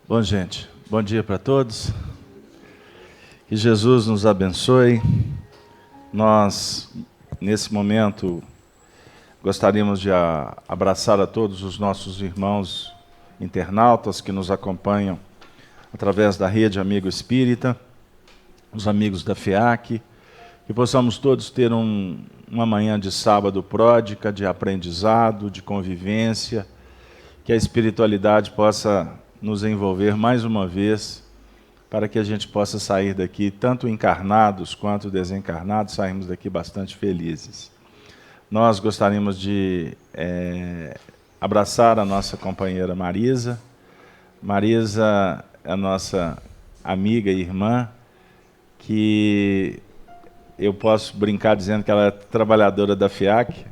Bom, gente, bom dia para todos. Que Jesus nos abençoe. Nós, nesse momento, gostaríamos de abraçar a todos os nossos irmãos internautas que nos acompanham através da Rede Amigo Espírita, os amigos da FEAC, que possamos todos ter uma manhã de sábado pródica, de aprendizado, de convivência, que a espiritualidade possa nos envolver mais uma vez, para que a gente possa sair daqui, tanto encarnados quanto desencarnados, sairmos daqui bastante felizes. Nós gostaríamos de abraçar a nossa companheira Marisa. Marisa é a nossa amiga e irmã, que eu posso brincar dizendo que ela é trabalhadora da FEAC,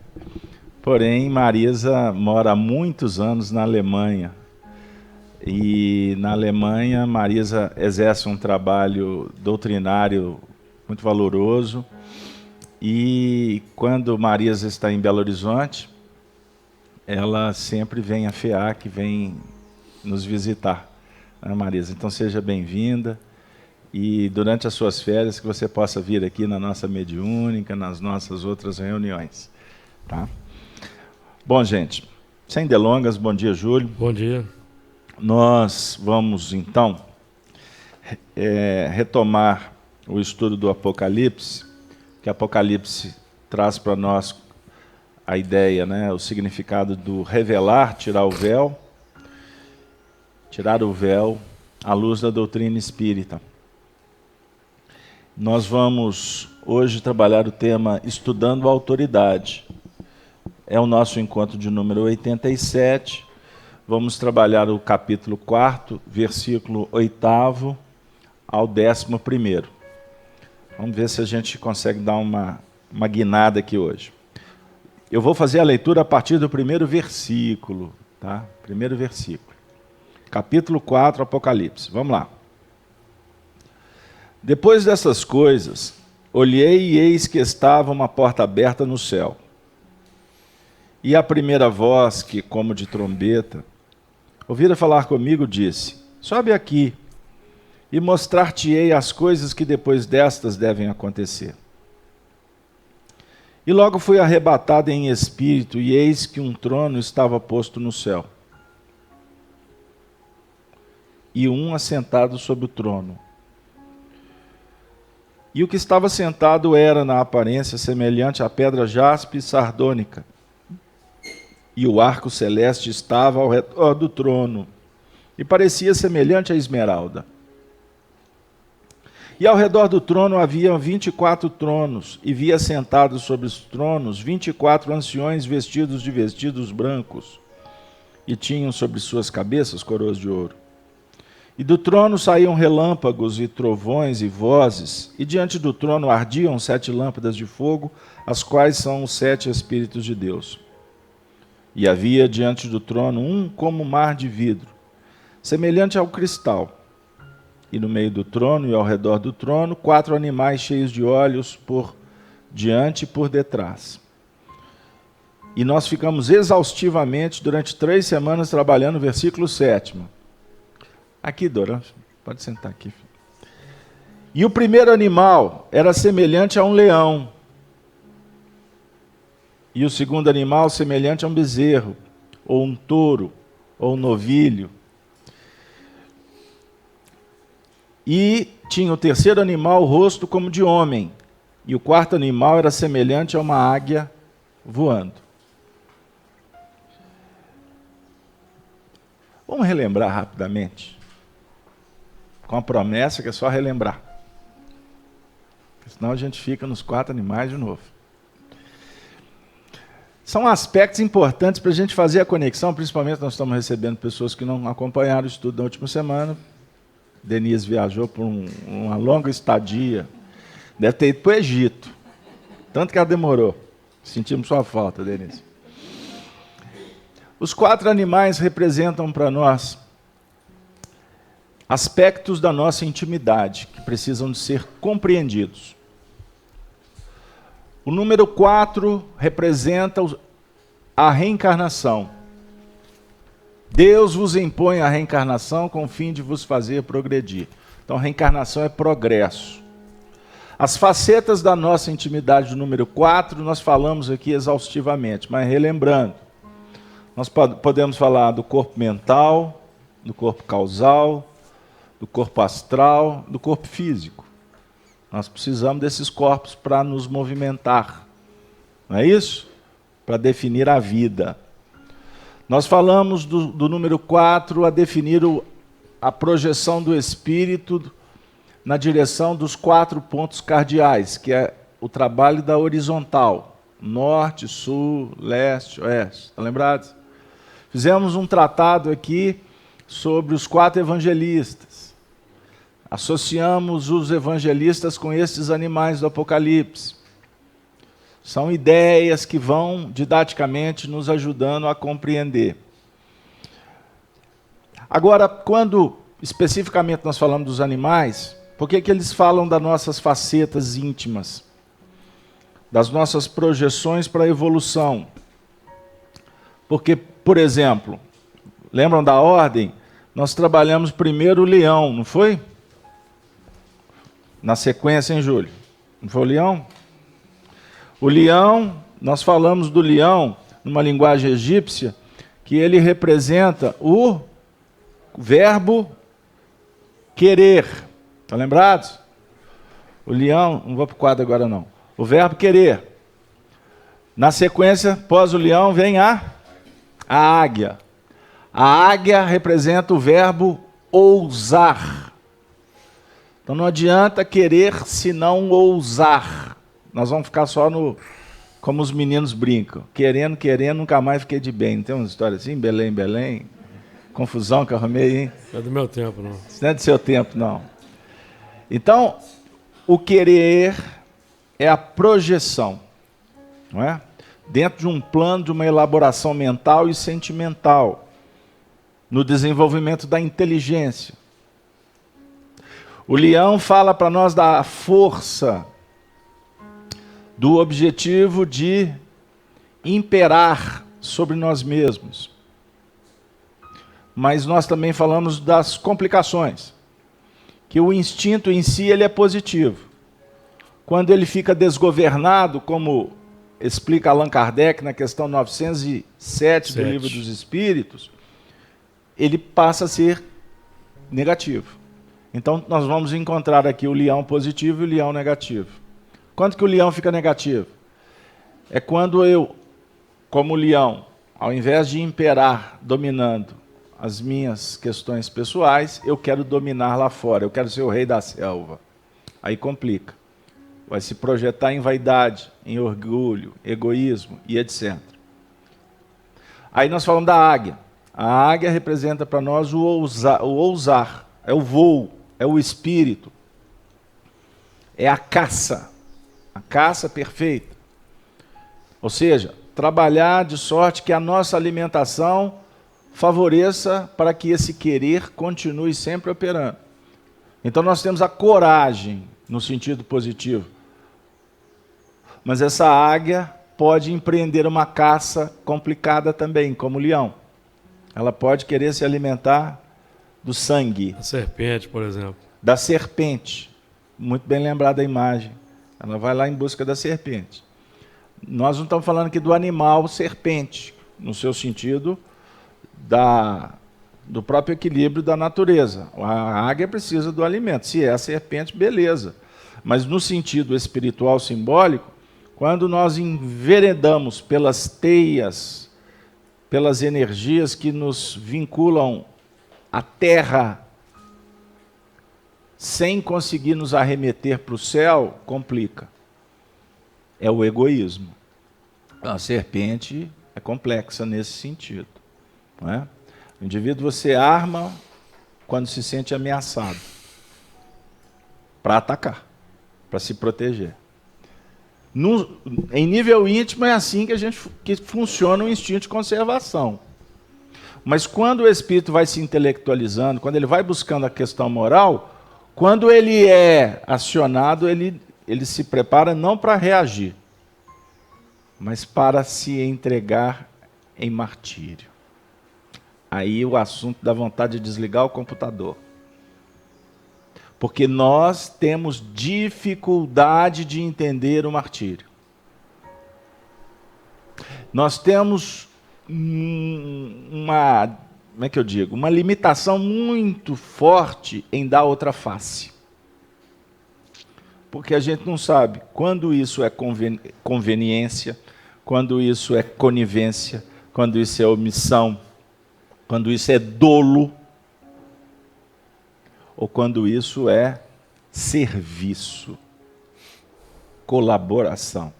porém Marisa mora há muitos anos na Alemanha. E na Alemanha, Marisa exerce um trabalho doutrinário muito valoroso. E quando Marisa está em Belo Horizonte, ela sempre vem à FEAC, vem nos visitar, né, Marisa? Então seja bem-vinda. E durante as suas férias, que você possa vir aqui na nossa mediúnica, nas nossas outras reuniões. Tá? Bom, gente, sem delongas, bom dia, Júlio. Bom dia. Nós vamos, então, retomar o estudo do Apocalipse, que Apocalipse traz para nós a ideia, né, o significado do revelar, tirar o véu à luz da doutrina espírita. Nós vamos hoje trabalhar o tema Estudando a Autoridade. É o nosso encontro de número 87. Vamos trabalhar o capítulo 4, versículo 8º ao 11º. Vamos ver se a gente consegue dar uma guinada aqui hoje. Eu vou fazer a leitura a partir do primeiro versículo, tá? Primeiro versículo. Capítulo 4, Apocalipse. Vamos lá. Depois dessas coisas, olhei e eis que estava uma porta aberta no céu. E a primeira voz, que como de trombeta, ouvira falar comigo, disse: sobe aqui e mostrar-te-ei as coisas que depois destas devem acontecer. E logo fui arrebatado em espírito, e eis que um trono estava posto no céu. E um assentado sobre o trono. E o que estava sentado era, na aparência, semelhante à pedra jaspe e sardônica. E o arco celeste estava ao redor do trono, e parecia semelhante à esmeralda. E ao redor do trono havia 24 tronos, e via sentados sobre os tronos 24 anciões vestidos de vestidos brancos, e tinham sobre suas cabeças coroas de ouro. E do trono saíam relâmpagos e trovões e vozes, e diante do trono ardiam 7 lâmpadas de fogo, as quais são os 7 Espíritos de Deus. E havia diante do trono um como mar de vidro, semelhante ao cristal. E no meio do trono e ao redor do trono, 4 animais cheios de olhos por diante e por detrás. E nós ficamos exaustivamente durante 3 semanas trabalhando o versículo 7º. Aqui, Dora, pode sentar aqui. E o primeiro animal era semelhante a um leão. E o segundo animal semelhante a um bezerro, ou um touro, ou um novilho. E tinha o terceiro animal o rosto como de homem. E o quarto animal era semelhante a uma águia voando. Vamos relembrar rapidamente, com a promessa que é só relembrar. Senão a gente fica nos 4 animais de novo. São aspectos importantes para a gente fazer a conexão, principalmente nós estamos recebendo pessoas que não acompanharam o estudo da última semana. Denise viajou por uma longa estadia, deve ter ido para o Egito, tanto que ela demorou. Sentimos sua falta, Denise. Os 4 animais representam para nós aspectos da nossa intimidade que precisam de ser compreendidos. O número 4 representa a reencarnação. Deus vos impõe a reencarnação com o fim de vos fazer progredir. Então, reencarnação é progresso. As facetas da nossa intimidade do número 4, nós falamos aqui exaustivamente, mas relembrando, nós podemos falar do corpo mental, do corpo causal, do corpo astral, do corpo físico. Nós precisamos desses corpos para nos movimentar, não é isso? Para definir a vida. Nós falamos do número 4 a definir a projeção do espírito na direção dos 4 pontos cardeais, que é o trabalho da horizontal, norte, sul, leste, oeste. Estão lembrados? Fizemos um tratado aqui sobre os 4 evangelistas. Associamos os evangelistas com estes animais do Apocalipse. São ideias que vão didaticamente nos ajudando a compreender. Agora, quando especificamente nós falamos dos animais, por que eles falam das nossas facetas íntimas? Das nossas projeções para a evolução? Porque, por exemplo, lembram da ordem? Nós trabalhamos primeiro o leão, não foi? Na sequência, hein, Júlio? Não foi o leão? O leão, nós falamos do leão, numa linguagem egípcia, que ele representa o verbo querer. Estão lembrados? O leão, não vou para o quadro agora não. O verbo querer. Na sequência, após o leão, vem a águia. A águia representa o verbo ousar. Então não adianta querer se não ousar. Nós vamos ficar só no... Como os meninos brincam. Querendo, nunca mais fiquei de bem. Não tem uma história assim? Belém, Belém. Confusão que eu arrumei, hein? Não é do meu tempo, não. Isso não é do seu tempo, não. Então, o querer é a projeção, não é? Dentro de um plano de uma elaboração mental e sentimental, no desenvolvimento da inteligência. O leão fala para nós da força, do objetivo de imperar sobre nós mesmos. Mas nós também falamos das complicações, que o instinto em si ele é positivo. Quando ele fica desgovernado, como explica Allan Kardec na questão 907 do Livro dos Espíritos, ele passa a ser negativo. Então nós vamos encontrar aqui o leão positivo e o leão negativo. Quando que o leão fica negativo? É quando eu, como leão, ao invés de imperar dominando as minhas questões pessoais, eu quero dominar lá fora, eu quero ser o rei da selva. Aí complica. Vai se projetar em vaidade, em orgulho, egoísmo e etc. Aí nós falamos da águia. A águia representa para nós o ousar, é o voo, é o espírito, é a caça perfeita. Ou seja, trabalhar de sorte que a nossa alimentação favoreça para que esse querer continue sempre operando. Então nós temos a coragem no sentido positivo. Mas essa águia pode empreender uma caça complicada também, como o leão. Ela pode querer se alimentar do sangue. A serpente, por exemplo. Da serpente. Muito bem lembrada a imagem. Ela vai lá em busca da serpente. Nós não estamos falando aqui do animal serpente, no seu sentido do próprio equilíbrio da natureza. A águia precisa do alimento. Se é a serpente, beleza. Mas no sentido espiritual simbólico, quando nós enveredamos pelas teias, pelas energias que nos vinculam à terra, sem conseguir nos arremeter para o céu, complica. É o egoísmo. A serpente é complexa nesse sentido. Não é? O indivíduo você arma quando se sente ameaçado para atacar, para se proteger. Em nível íntimo é assim que funciona o instinto de conservação. Mas quando o espírito vai se intelectualizando, quando ele vai buscando a questão moral, quando ele é acionado, ele se prepara não para reagir, mas para se entregar em martírio. Aí o assunto dá vontade de desligar o computador. Porque nós temos dificuldade de entender o martírio. Nós temos como é que eu digo? Uma limitação muito forte em dar outra face. Porque a gente não sabe quando isso é conveniência, quando isso é conivência, quando isso é omissão, quando isso é dolo, ou quando isso é serviço, colaboração.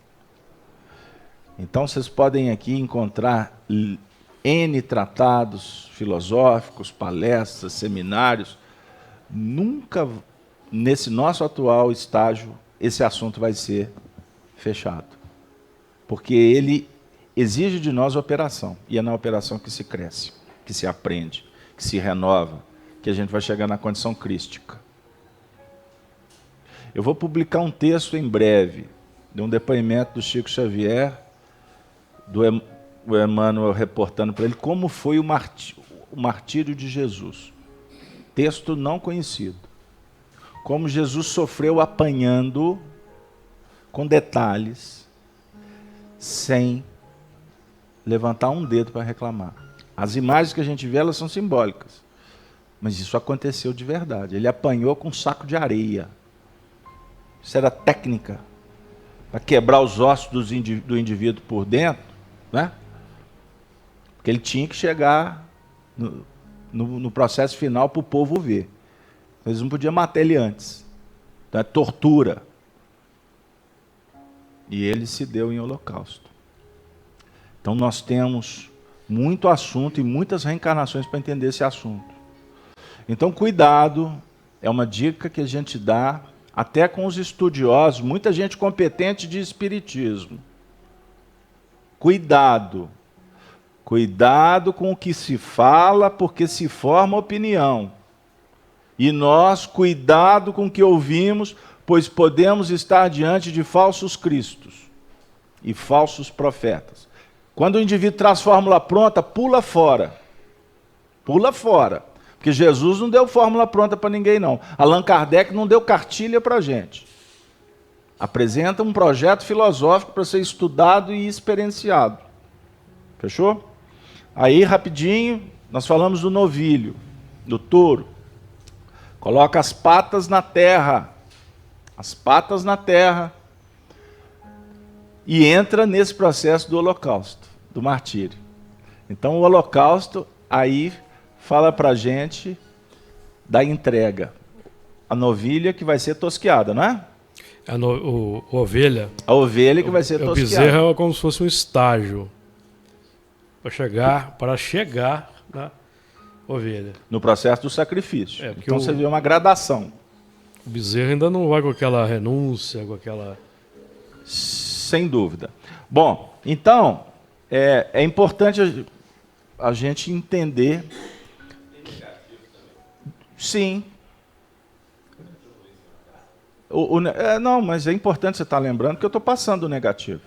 Então vocês podem aqui encontrar N tratados filosóficos, palestras, seminários. Nunca, nesse nosso atual estágio, esse assunto vai ser fechado. Porque ele exige de nós operação. E é na operação que se cresce, que se aprende, que se renova, que a gente vai chegar na condição crística. Eu vou publicar um texto em breve, de um depoimento do Chico Xavier, o Emmanuel reportando para ele como foi o martírio de Jesus. Texto não conhecido. Como Jesus sofreu apanhando, com detalhes, sem levantar um dedo para reclamar. As imagens que a gente vê, elas são simbólicas. Mas isso aconteceu de verdade. Ele apanhou com um saco de areia. Isso era técnica. Para quebrar os ossos do indivíduo por dentro, né? Porque ele tinha que chegar no processo final para o povo ver. Eles não podiam matar ele antes. Então é tortura. E ele se deu em holocausto. Então nós temos muito assunto e muitas reencarnações para entender esse assunto. Então cuidado, é uma dica que a gente dá até com os estudiosos, muita gente competente de espiritismo. Cuidado. Cuidado com o que se fala, porque se forma opinião. E nós, cuidado com o que ouvimos, pois podemos estar diante de falsos cristos e falsos profetas. Quando o indivíduo traz fórmula pronta, pula fora. Pula fora. Porque Jesus não deu fórmula pronta para ninguém, não. Allan Kardec não deu cartilha para a gente. Apresenta um projeto filosófico para ser estudado e experienciado. Fechou? Aí, rapidinho, nós falamos do novilho, do touro. Coloca as patas na terra. As patas na terra. E entra nesse processo do holocausto, do martírio. Então, o holocausto, aí, fala para a gente da entrega. A novilha que vai ser tosquiada, não é? A ovelha. A ovelha que vai ser tosquiada. O bezerro é como se fosse um estágio para chegar na ovelha. No processo do sacrifício. Então você vê uma gradação. O bezerro ainda não vai com aquela renúncia, com aquela... Sem dúvida. Bom, então, é importante a gente entender... Sim. Não, mas é importante você estar lembrando que eu estou passando o negativo.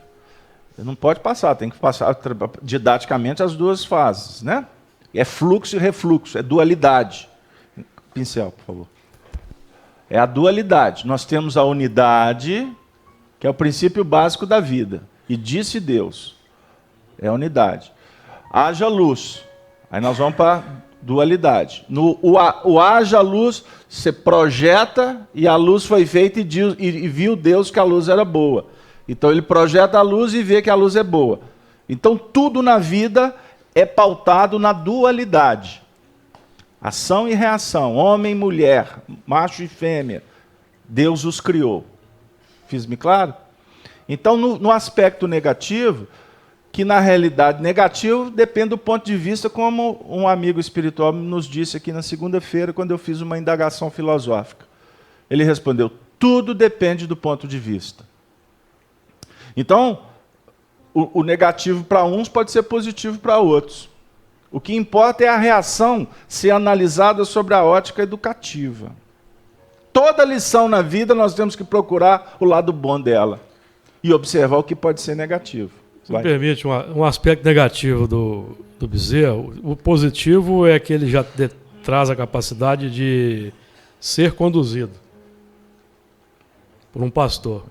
Não pode passar, tem que passar didaticamente as duas fases, né? É fluxo e refluxo, é dualidade. Pincel, por favor. É a dualidade. Nós temos a unidade, que é o princípio básico da vida. E disse Deus. É a unidade. Haja luz. Aí nós vamos para dualidade. O haja luz, você projeta e a luz foi feita e viu Deus que a luz era boa. Então ele projeta a luz e vê que a luz é boa. Então tudo na vida é pautado na dualidade. Ação e reação, homem e mulher, macho e fêmea. Deus os criou. Fiz-me claro? Então no aspecto negativo, que na realidade negativo depende do ponto de vista, como um amigo espiritual nos disse aqui na segunda-feira, quando eu fiz uma indagação filosófica. Ele respondeu, tudo depende do ponto de vista. Então, o negativo para uns pode ser positivo para outros. O que importa é a reação ser analisada sobre a ótica educativa. Toda lição na vida nós temos que procurar o lado bom dela e observar o que pode ser negativo. Se me permite, um aspecto negativo do Bezerra, o positivo é que ele já traz a capacidade de ser conduzido por um pastor.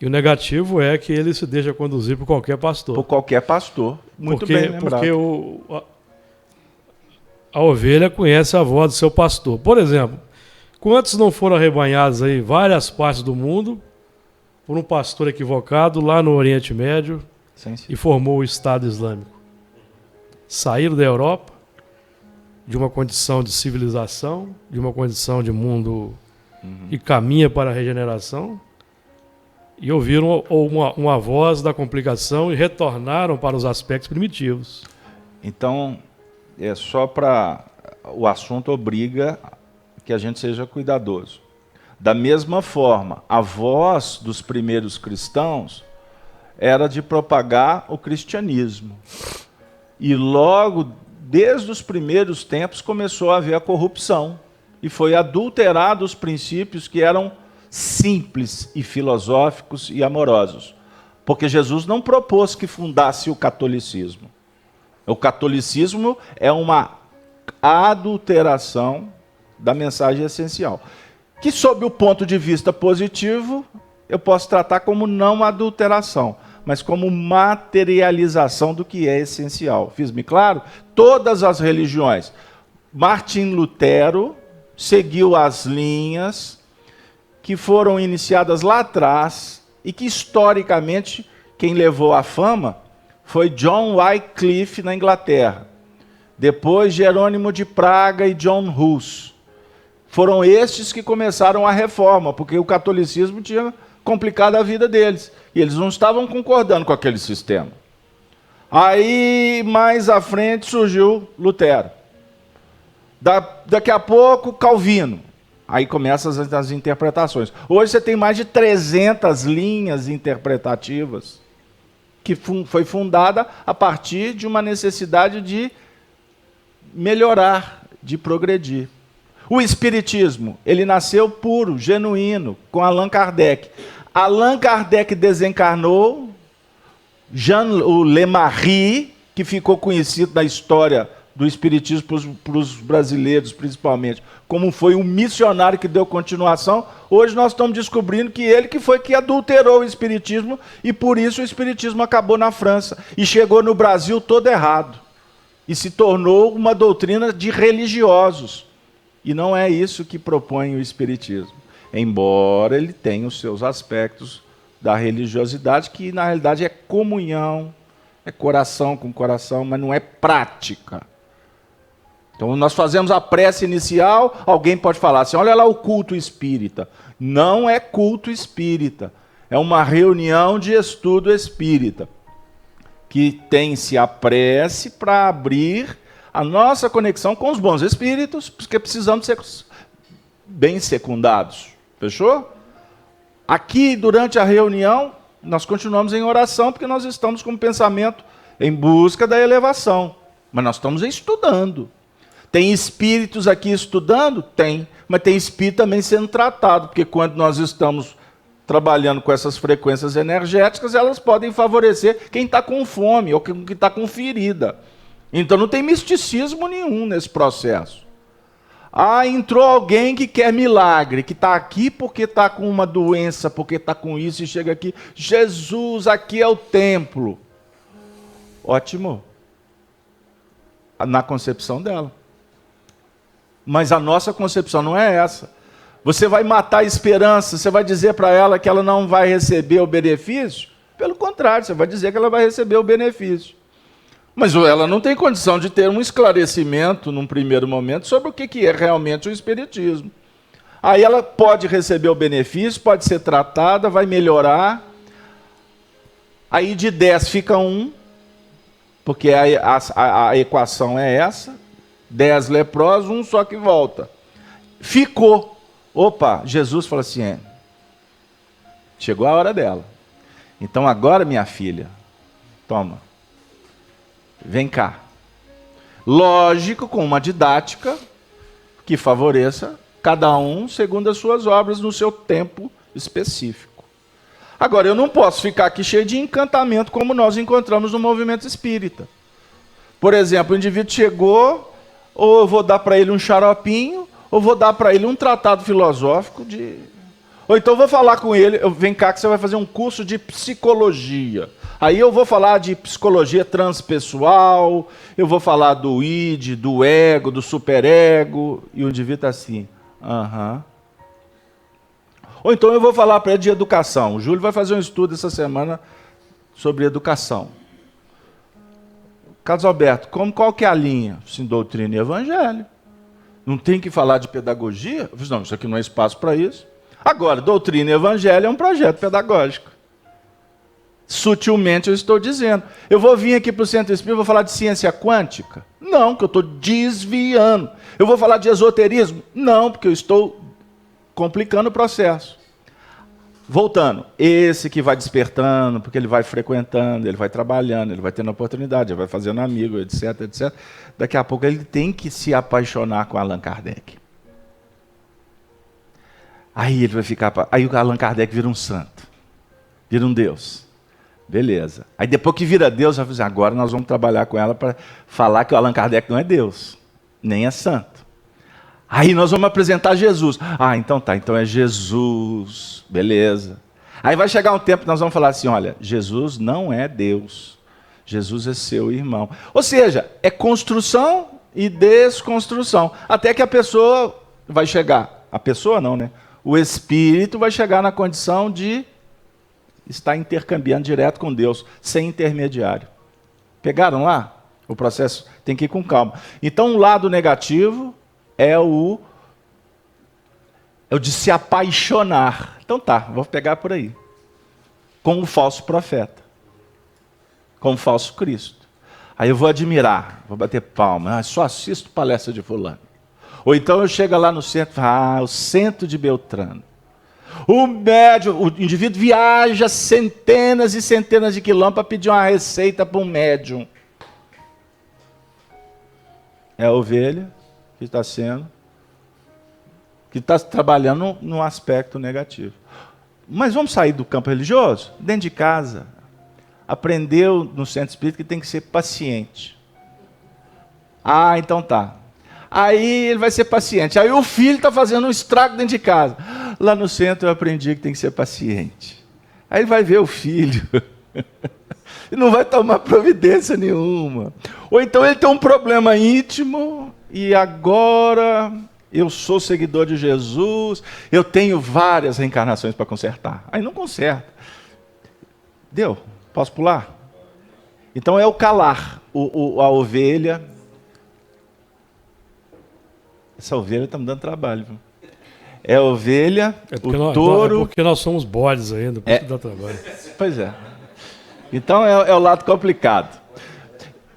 E o negativo é que ele se deixa conduzir por qualquer pastor. Por qualquer pastor. Muito bem lembrado. Porque a ovelha conhece a voz do seu pastor. Por exemplo, quantos não foram arrebanhados aí em várias partes do mundo por um pastor equivocado lá no Oriente Médio e formou o Estado Islâmico? Saíram da Europa de uma condição de civilização, de uma condição de mundo que caminha para a regeneração, e ouviram uma voz da complicação e retornaram para os aspectos primitivos. Então, é só para... O assunto obriga que a gente seja cuidadoso. Da mesma forma, a voz dos primeiros cristãos era de propagar o cristianismo. E logo, desde os primeiros tempos, começou a haver a corrupção. E foi adulterado os princípios que eram simples e filosóficos e amorosos. Porque Jesus não propôs que fundasse o catolicismo. O catolicismo é uma adulteração da mensagem essencial. Que, sob o ponto de vista positivo, eu posso tratar como não adulteração, mas como materialização do que é essencial. Fiz-me claro? Todas as religiões. Martim Lutero seguiu as linhas que foram iniciadas lá atrás e que, historicamente, quem levou à fama foi John Wycliffe, na Inglaterra. Depois, Jerônimo de Praga e John Hus. Foram estes que começaram a reforma, porque o catolicismo tinha complicado a vida deles. E eles não estavam concordando com aquele sistema. Aí, mais à frente, surgiu Lutero. Daqui a pouco, Calvino. Aí começam as interpretações. Hoje você tem mais de 300 linhas interpretativas que foi fundada a partir de uma necessidade de melhorar, de progredir. O Espiritismo, ele nasceu puro, genuíno, com Allan Kardec. Allan Kardec desencarnou, o Lemarie, que ficou conhecido na história do Espiritismo para os brasileiros, principalmente, como foi um missionário que deu continuação. Hoje nós estamos descobrindo que ele que foi que adulterou o Espiritismo e por isso o Espiritismo acabou na França e chegou no Brasil todo errado e se tornou uma doutrina de religiosos. E não é isso que propõe o Espiritismo, embora ele tenha os seus aspectos da religiosidade, que na realidade é comunhão, é coração com coração, mas não é prática. Então nós fazemos a prece inicial, alguém pode falar assim, olha lá o culto espírita. Não é culto espírita, é uma reunião de estudo espírita, que tem-se a prece para abrir a nossa conexão com os bons espíritos, porque precisamos ser bem secundados. Fechou? Aqui, durante a reunião, nós continuamos em oração, porque nós estamos com o pensamento em busca da elevação. Mas nós estamos estudando. Tem espíritos aqui estudando? Tem. Mas tem espírito também sendo tratado, porque quando nós estamos trabalhando com essas frequências energéticas, elas podem favorecer quem está com fome ou quem está com ferida. Então não tem misticismo nenhum nesse processo. Ah, entrou alguém que quer milagre, que está aqui porque está com uma doença, porque está com isso e chega aqui. Jesus, aqui é o templo. Ótimo. Na concepção dela. Mas a nossa concepção não é essa. Você vai matar a esperança, você vai dizer para ela que ela não vai receber o benefício? Pelo contrário, você vai dizer que ela vai receber o benefício. Mas ela não tem condição de ter um esclarecimento, num primeiro momento, sobre o que é realmente o espiritismo. Aí ela pode receber o benefício, pode ser tratada, vai melhorar. Aí de 10 fica 1, porque a equação é essa. 10 leprosos, 1 só que volta. Ficou. Opa, Jesus fala assim, chegou a hora dela. Então agora, minha filha, toma. Vem cá. Lógico, com uma didática que favoreça cada um segundo as suas obras no seu tempo específico. Agora, eu não posso ficar aqui cheio de encantamento como nós encontramos no movimento espírita. Por exemplo, o indivíduo chegou, ou eu vou dar para ele um xaropinho, ou vou dar para ele um tratado filosófico de... Ou então eu vou falar com ele, vem cá que você vai fazer um curso de psicologia. Aí eu vou falar de psicologia transpessoal, eu vou falar do id, do ego, do superego, e o indivíduo está assim, aham. Ou então eu vou falar para ele de educação. O Júlio vai fazer um estudo essa semana sobre educação. Carlos Alberto, qual que é a linha? Sim, doutrina e evangelho. Não tem que falar de pedagogia? Eu disse, não, isso aqui não é espaço para isso. Agora, doutrina e evangelho é um projeto pedagógico. Sutilmente eu estou dizendo. Eu vou vir aqui para o Centro Espírita e vou falar de ciência quântica? Não, porque eu estou desviando. Eu vou falar de esoterismo? Não, porque eu estou complicando o processo. Voltando, esse que vai despertando, porque ele vai frequentando, ele vai trabalhando, ele vai tendo oportunidade, ele vai fazendo amigo, etc, etc. Daqui a pouco ele tem que se apaixonar com Allan Kardec. Aí ele vai ficar... Aí o Allan Kardec vira um santo, vira um Deus. Beleza. Aí depois que vira Deus, vai dizer, agora nós vamos trabalhar com ela para falar que o Allan Kardec não é Deus, nem é santo. Aí nós vamos apresentar Jesus. Ah, então tá, então é Jesus. Beleza. Aí vai chegar um tempo que nós vamos falar assim, olha, Jesus não é Deus. Jesus é seu irmão. Ou seja, é construção e desconstrução. Até que a pessoa vai chegar. A pessoa não, né? O espírito vai chegar na condição de estar intercambiando direto com Deus, sem intermediário. Pegaram lá? O processo tem que ir com calma. Então, um lado negativo é o de se apaixonar. Então tá, vou pegar por aí. Com o falso profeta. Com o falso Cristo. Aí eu vou admirar, vou bater palma. Só assisto palestra de fulano. Ou então eu chego lá no centro, o centro de Beltrano. O médium, o indivíduo viaja centenas e centenas de quilômetros para pedir uma receita para um médium. É a ovelha que está trabalhando num aspecto negativo. Mas vamos sair do campo religioso? Dentro de casa, aprendeu no centro espírita que tem que ser paciente. Ah, então tá. Aí ele vai ser paciente. Aí o filho está fazendo um estrago dentro de casa. Lá no centro eu aprendi que tem que ser paciente. Aí ele vai ver o filho e não vai tomar providência nenhuma. Ou então ele tem um problema íntimo e agora eu sou seguidor de Jesus, eu tenho várias reencarnações para consertar. Aí não conserta. Deu? Posso pular? Então é o calar, a ovelha. Essa ovelha está me dando trabalho. Viu? É a ovelha, o touro... É porque nós somos bodes ainda, por isso dá trabalho. Pois é. Então é o lado complicado.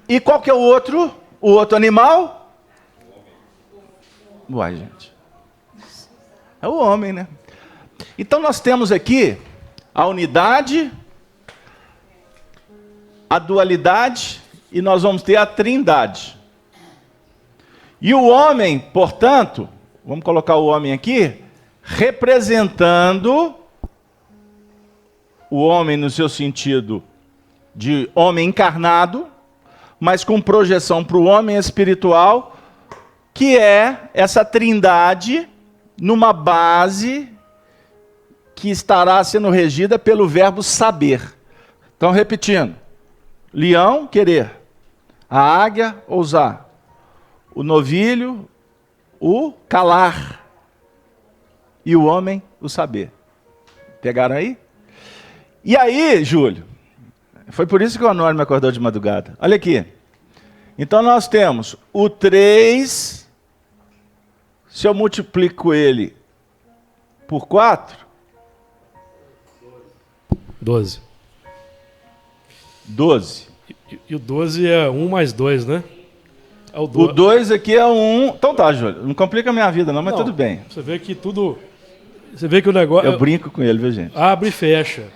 E qual que é o outro? O outro animal? Uai, gente. É o homem, né? Então nós temos aqui a unidade, a dualidade e nós vamos ter a trindade. E o homem, portanto, vamos colocar o homem aqui, representando o homem no seu sentido de homem encarnado, mas com projeção para o homem espiritual, que é essa trindade numa base que estará sendo regida pelo verbo saber. Então, repetindo, leão, querer, a águia, ousar, o novilho, o calar, e o homem, o saber. Pegaram aí? E aí, Júlio, foi por isso que o Honório me acordou de madrugada. Olha aqui. Então nós temos o 3, se eu multiplico ele por 4... 12. 12. E o 12 é 1 mais 2, né? É o 2 aqui é 1... Então tá, Júlio, não complica a minha vida não, mas tudo bem. Você vê que tudo... Você vê que o negócio... Eu brinco com ele, viu, gente? Abre e fecha.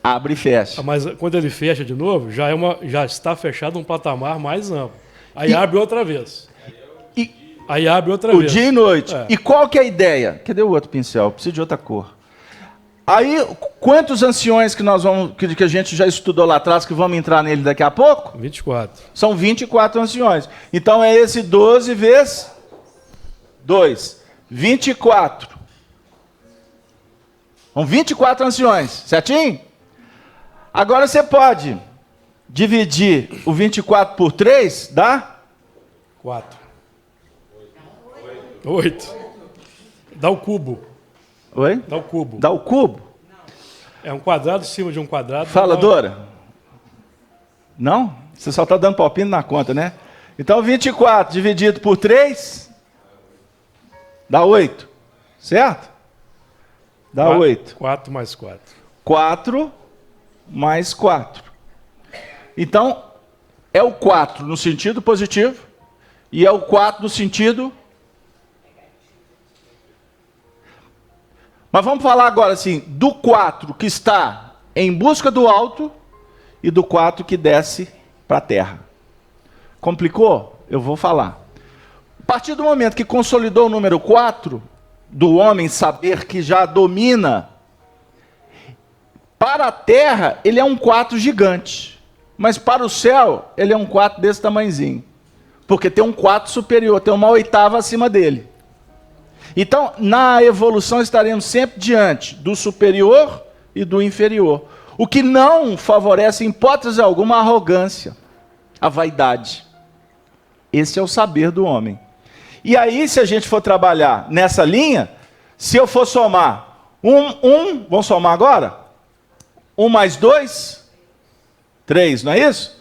Abre e fecha. Mas quando ele fecha de novo, já está fechado um patamar mais amplo. Aí abre outra vez. Aí abre outra vez. O dia e noite. É. E qual que é a ideia? Cadê o outro pincel? Eu preciso de outra cor. Aí, quantos anciões que a gente já estudou lá atrás, que vamos entrar nele daqui a pouco? 24. São 24 anciões. Então é esse 12 vezes 2. 24. São 24 anciões, certinho? Agora você pode dividir o 24 por 3, dá? 4. 8. Dá o cubo. Oi? Dá o cubo. Dá o cubo? É um quadrado em cima de um quadrado. Fala, Dora. Não? Você só está dando palpite na conta, né? Então 24 dividido por 3 dá 8. Certo? Dá 8. 4 mais 4. 4 mais 4. Então, é o 4 no sentido positivo e é o 4 no sentido... Mas vamos falar agora assim, do 4 que está em busca do alto e do 4 que desce para a terra. Complicou? Eu vou falar. A partir do momento que consolidou o número 4, do homem saber que já domina, para a terra ele é um 4 gigante, mas para o céu ele é um 4 desse tamanhozinho, porque tem um 4 superior, tem uma oitava acima dele. Então, na evolução estaremos sempre diante do superior e do inferior, o que não favorece em hipótese alguma a arrogância, a vaidade. Esse é o saber do homem. E aí, se a gente for trabalhar nessa linha, se eu for somar vamos somar agora? 1 mais 2, 3, não é isso?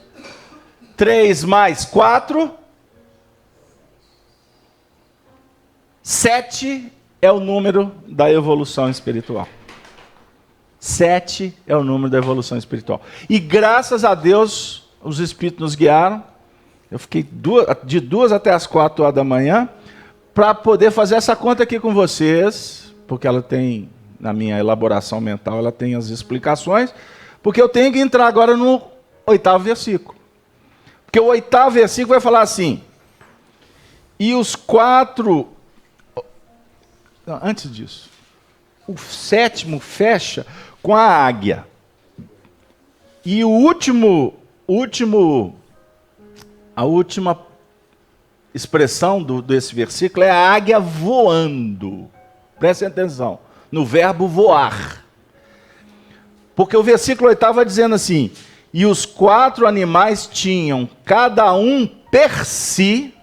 3 mais 4, 7 é o número da evolução espiritual. 7 é o número da evolução espiritual. E graças a Deus, os Espíritos nos guiaram. Eu fiquei de 2 até as 4 horas da manhã para poder fazer essa conta aqui com vocês, porque ela tem, na minha elaboração mental, ela tem as explicações, porque eu tenho que entrar agora no 8º versículo. Porque o 8º versículo vai falar assim, e os 4... Não, antes disso, o 7º fecha com a águia. E a última expressão desse versículo é a águia voando. Prestem atenção, no verbo voar. Porque o versículo 8º vai dizendo assim, e os 4 animais tinham, cada um per si,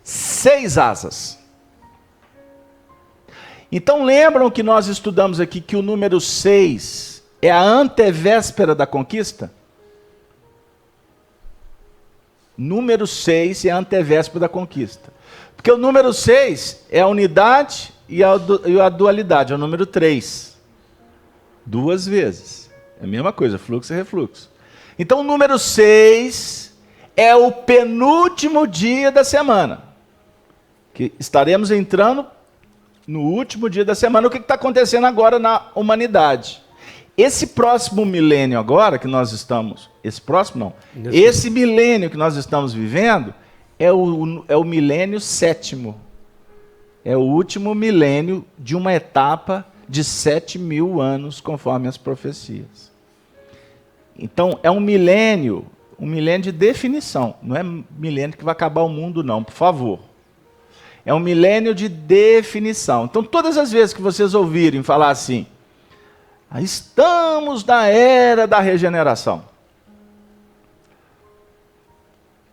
6 asas. Então lembram que nós estudamos aqui que o número 6 é a antevéspera da conquista? Número 6 é a antevéspera da conquista. Porque o número 6 é a unidade e a dualidade, é o número 3. 2 vezes. É a mesma coisa, fluxo e refluxo. Então o número 6 é o penúltimo dia da semana. Que estaremos entrando no último dia da semana. O que está acontecendo agora na humanidade? Esse próximo milênio agora que nós estamos, esse milênio que nós estamos vivendo é o milênio 7º. É o último milênio de uma etapa de 7.000 anos, conforme as profecias. Então é um milênio de definição. Não é milênio que vai acabar o mundo não, por favor. É um milênio de definição. Então, todas as vezes que vocês ouvirem falar assim, estamos na era da regeneração.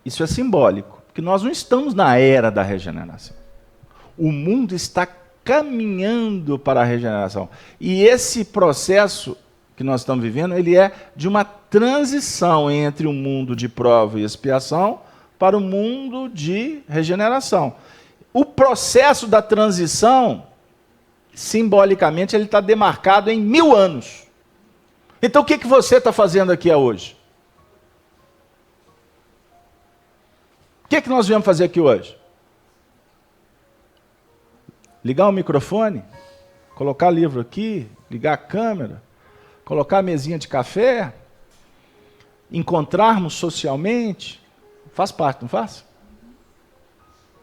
Isso é simbólico, porque nós não estamos na era da regeneração. O mundo está caminhando para a regeneração. E esse processo que nós estamos vivendo, ele é de uma transição entre o mundo de prova e expiação para o mundo de regeneração. O processo da transição, simbolicamente, ele está demarcado em 1000 anos. Então, o que você está fazendo aqui hoje? O que nós viemos fazer aqui hoje? Ligar o microfone, colocar livro aqui, ligar a câmera, colocar a mesinha de café, encontrarmos socialmente, faz parte, não faz?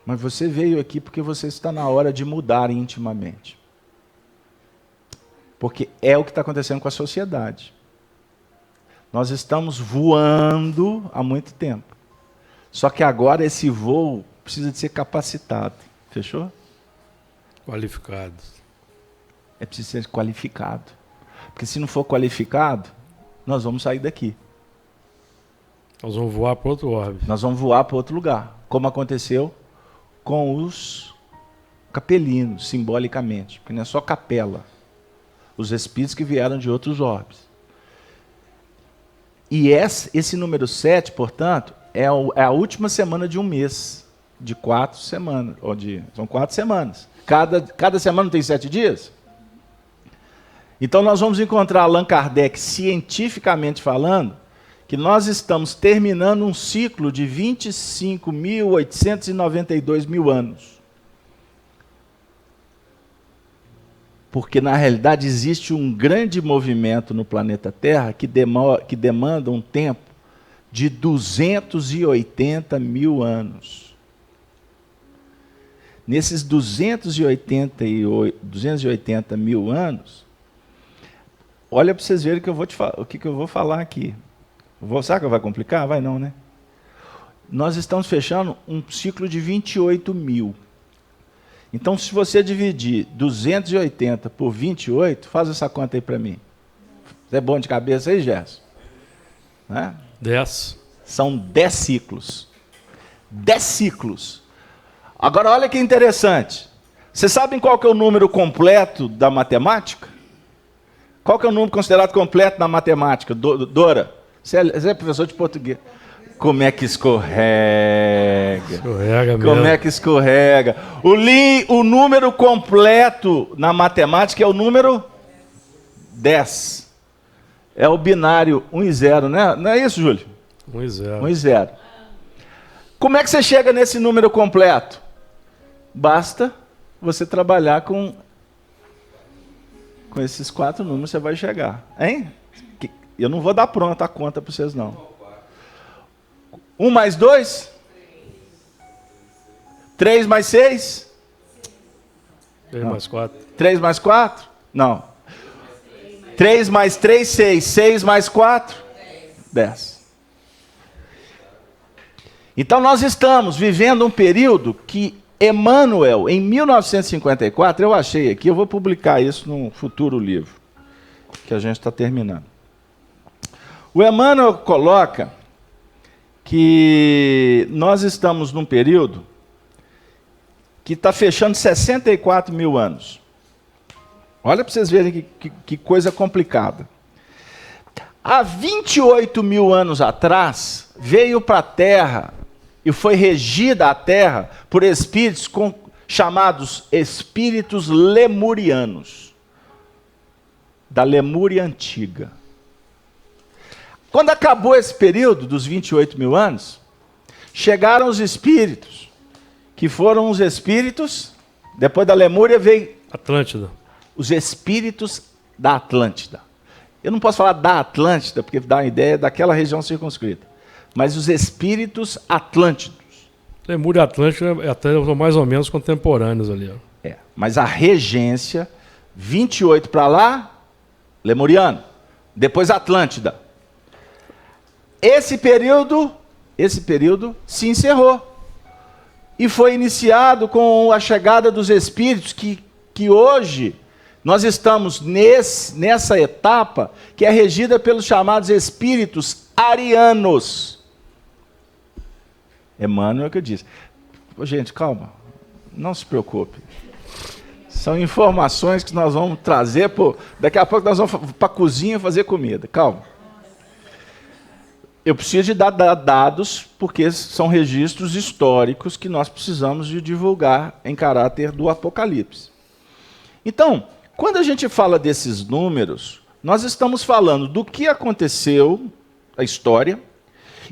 Mas você veio aqui porque você está na hora de mudar intimamente. Porque é o que está acontecendo com a sociedade. Nós estamos voando há muito tempo. Só que agora esse voo precisa de ser capacitado. Fechou? Qualificado. É preciso ser qualificado. Porque se não for qualificado, nós vamos sair daqui. Nós vamos voar para outro orbe. Nós vamos voar para outro lugar. Como aconteceu com os capelinos, simbolicamente. Porque não é só capela. Os espíritos que vieram de outros orbes. E esse número 7, portanto, é a última semana de um mês. De 4 semanas. São 4 semanas. Cada semana tem 7 dias? Então nós vamos encontrar Allan Kardec, cientificamente falando, que nós estamos terminando um ciclo de 25.892 mil anos. Porque, na realidade, existe um grande movimento no planeta Terra que demanda um tempo de 280 mil anos. Nesses 280 mil anos, olha para vocês verem o que eu vou falar aqui. Será que vai complicar? Vai não, né? Nós estamos fechando um ciclo de 28 mil. Então, se você dividir 280 por 28, faz essa conta aí para mim. Você é bom de cabeça aí, Gerson? Né? 10. São 10 ciclos. 10 ciclos. Agora, olha que interessante. Vocês sabem qual que é o número completo da matemática? Qual que é o número considerado completo na matemática? Dora, você é professor de português. Como é que escorrega? Escorrega mesmo. Como é que escorrega? O número completo na matemática é o número 10. É o binário 1 e 0, né? Não é isso, Júlio? 1 e 0. 1 e 0. Como é que você chega nesse número completo? Basta você trabalhar com esses 4 números, você vai chegar. Hein? Eu não vou dar pronta a conta para vocês, não. 1 mais 2? 3 mais 6? 3 mais 4. 3 mais 4? Não. 3 mais 3, 6. 6 mais 4? 10. Então nós estamos vivendo um período que Emmanuel, em 1954, eu achei aqui, eu vou publicar isso num futuro livro, que a gente está terminando. O Emmanuel coloca que nós estamos num período que está fechando 64 mil anos. Olha para vocês verem que coisa complicada. Há 28 mil anos atrás, veio para a Terra e foi regida a Terra por espíritos chamados espíritos lemurianos, da Lemúria Antiga. Quando acabou esse período dos 28 mil anos, chegaram os espíritos, que foram os espíritos, depois da Lemúria veio Atlântida. Os espíritos da Atlântida. Eu não posso falar da Atlântida, porque dá uma ideia daquela região circunscrita. Mas os espíritos atlântidos. Lemúria e Atlântida até são mais ou menos contemporâneos ali. Ó. Mas a regência, 28 para lá, lemuriano. Depois Atlântida. Esse período se encerrou. E foi iniciado com a chegada dos espíritos que hoje nós estamos nessa etapa que é regida pelos chamados espíritos arianos. Emmanuel é o que diz. Gente, calma, não se preocupe. São informações que nós vamos trazer, daqui a pouco nós vamos para a cozinha fazer comida. Calma. Eu preciso de dar dados, porque são registros históricos que nós precisamos de divulgar em caráter do Apocalipse. Então, quando a gente fala desses números, nós estamos falando do que aconteceu, a história,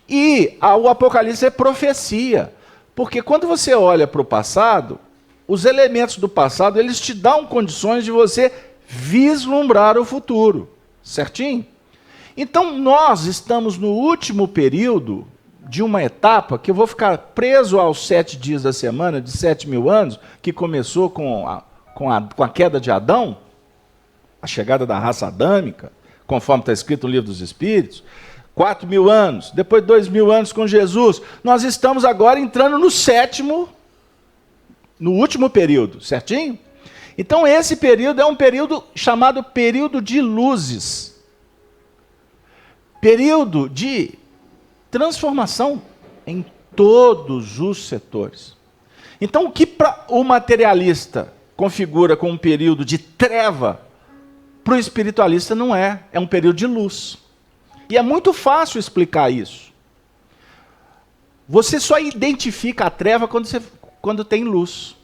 e o Apocalipse é profecia. Porque quando você olha para o passado, os elementos do passado, eles te dão condições de você vislumbrar o futuro. Certinho? Então, nós estamos no último período de uma etapa que eu vou ficar preso aos 7 dias da semana, de 7 mil anos, que começou com a queda de Adão, a chegada da raça adâmica, conforme está escrito no Livro dos Espíritos, 4.000 anos, depois 2.000 anos com Jesus, nós estamos agora entrando no sétimo, no último período, certinho? Então esse período é um período chamado período de luzes, período de transformação em todos os setores. Então o que o materialista configura como um período de treva, para o espiritualista não é, é um período de luz. E é muito fácil explicar isso. Você só identifica a treva quando tem luz.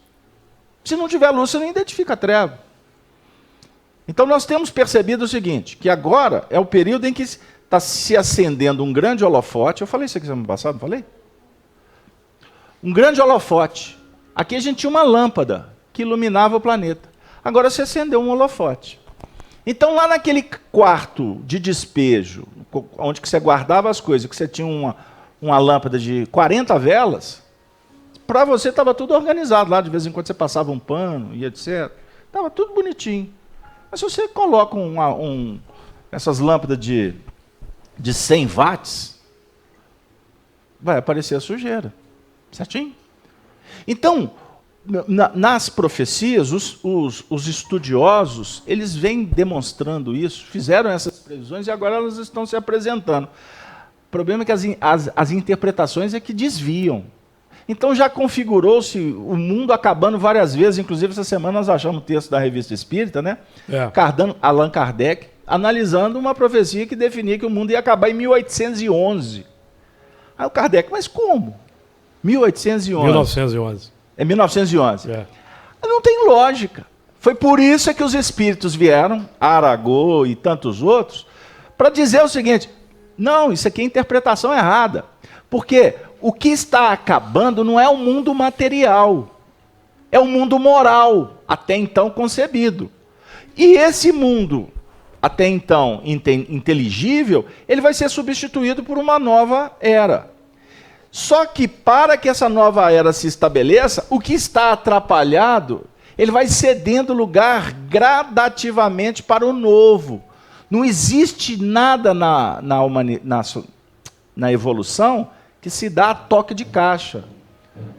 Se não tiver luz, você não identifica a treva. Então nós temos percebido o seguinte, que agora é o período em que está se acendendo um grande holofote. Eu falei isso aqui semana passada, não falei? Um grande holofote. Aqui a gente tinha uma lâmpada que iluminava o planeta. Agora se acendeu um holofote. Então lá naquele quarto de despejo, onde que você guardava as coisas, que você tinha uma lâmpada de 40 velas, para você estava tudo organizado lá, de vez em quando você passava um pano e etc. Estava tudo bonitinho. Mas se você coloca essas lâmpadas de 100 watts, vai aparecer a sujeira. Certinho? Então, nas profecias, os estudiosos, eles vêm demonstrando isso, fizeram essas previsões e agora elas estão se apresentando. O problema é que as interpretações é que desviam. Então já configurou-se o mundo acabando várias vezes, inclusive essa semana nós achamos um texto da Revista Espírita, né? Allan Kardec, analisando uma profecia que definia que o mundo ia acabar em 1811. Aí o Kardec, mas como? 1811. 1911. É 1911. Não tem lógica. Foi por isso que os espíritos vieram, Aragô e tantos outros, para dizer o seguinte, não, isso aqui é interpretação errada. Porque o que está acabando não é o mundo material, é o mundo moral, até então concebido. E esse mundo, até então inteligível, ele vai ser substituído por uma nova era. Só que para que essa nova era se estabeleça, o que está atrapalhado, ele vai cedendo lugar gradativamente para o novo. Não existe nada na evolução que se dá a toque de caixa.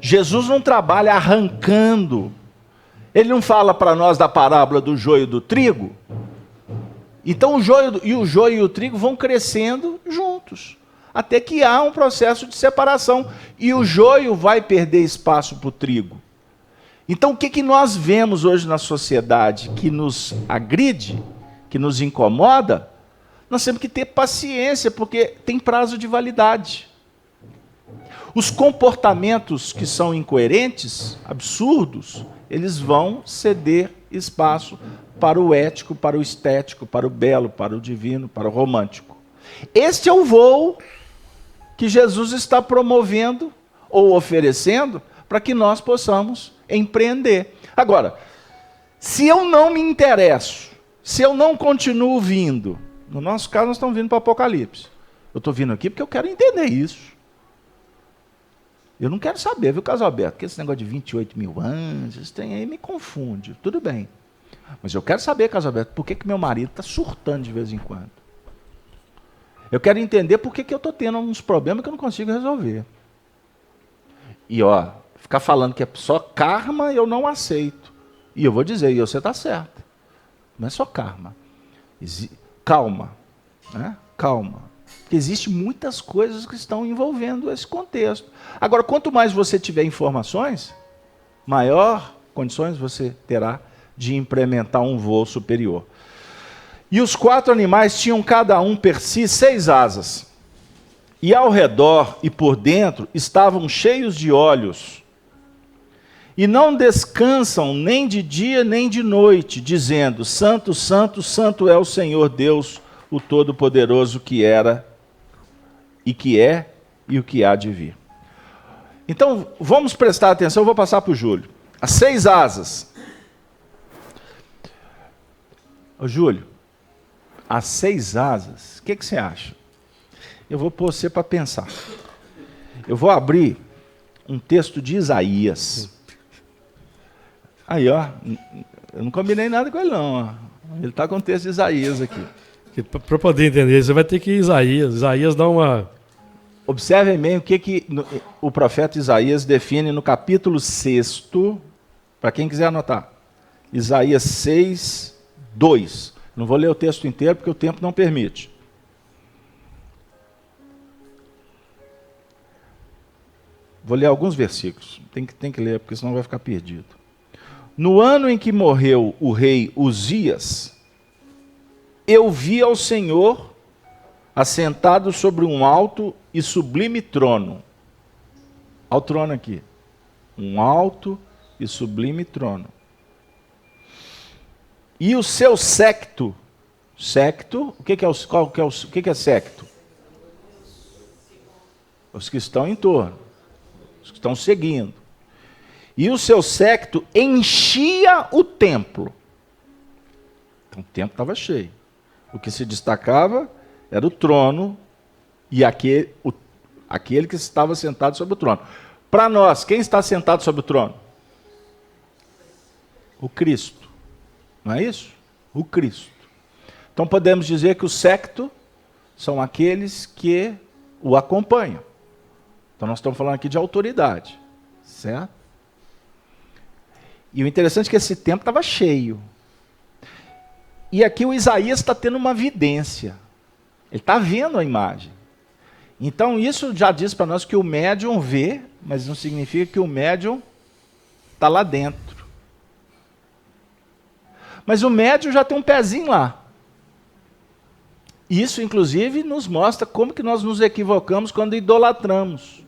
Jesus não trabalha arrancando. Ele não fala para nós da parábola do joio e do trigo. Então o joio e o trigo vão crescendo juntos, até que há um processo de separação, e o joio vai perder espaço para o trigo. Então o que nós vemos hoje na sociedade que nos agride, que nos incomoda? Nós temos que ter paciência, porque tem prazo de validade. Os comportamentos que são incoerentes, absurdos, eles vão ceder espaço para o ético, para o estético, para o belo, para o divino, para o romântico. Este é o voo que Jesus está promovendo ou oferecendo para que nós possamos empreender. Agora, se eu não me interesso, se eu não continuo vindo, no nosso caso nós estamos vindo para o Apocalipse. Eu estou vindo aqui porque eu quero entender isso. Eu não quero saber, viu, Casalberto, que esse negócio de 28.000 anos, esse trem aí me confunde. Tudo bem. Mas eu quero saber, Casalberto, por que meu marido está surtando de vez em quando. Eu quero entender por que eu estou tendo uns problemas que eu não consigo resolver. E, ficar falando que é só karma, eu não aceito. E eu vou dizer, e você está certo. Não é só karma. Calma. Né? Calma. Porque existem muitas coisas que estão envolvendo esse contexto. Agora, quanto mais você tiver informações, maior condições você terá de implementar um voo superior. E os 4 animais tinham cada um per si 6 asas. E ao redor e por dentro estavam cheios de olhos. E não descansam nem de dia nem de noite, dizendo, Santo, Santo, Santo é o Senhor Deus, o Todo-Poderoso, que era, e que é, e o que há de vir. Então, vamos prestar atenção, eu vou passar para o Júlio. As 6 asas. Ô, Júlio, as 6 asas, o que você acha? Eu vou pôr você para pensar. Eu vou abrir um texto de Isaías. Aí, eu não combinei nada com ele, não. Ele está com o texto de Isaías aqui. Para poder entender, você vai ter que ir Isaías. Isaías dá uma... Observem bem o que o profeta Isaías define no capítulo 6, para quem quiser anotar. Isaías 6, 2. Não vou ler o texto inteiro porque o tempo não permite. Vou ler alguns versículos. Tem que ler, porque senão vai ficar perdido. No ano em que morreu o rei Uzias, eu vi ao Senhor assentado sobre um alto e sublime trono. Olha o trono aqui. Um alto e sublime trono. E o seu séquito. Séquito, o que é séquito? Os que estão em torno. Os que estão seguindo. E o seu séquito enchia o templo. Então o templo estava cheio. O que se destacava era o trono e aquele que estava sentado sobre o trono. Para nós, quem está sentado sobre o trono? O Cristo. Não é isso? O Cristo. Então podemos dizer que o séquito são aqueles que o acompanham. Então nós estamos falando aqui de autoridade. Certo? E o interessante é que esse templo estava cheio. E aqui o Isaías está tendo uma vidência. Ele está vendo a imagem. Então isso já diz para nós que o médium vê, mas não significa que o médium está lá dentro. Mas o médium já tem um pezinho lá. Isso, inclusive, nos mostra como que nós nos equivocamos quando idolatramos.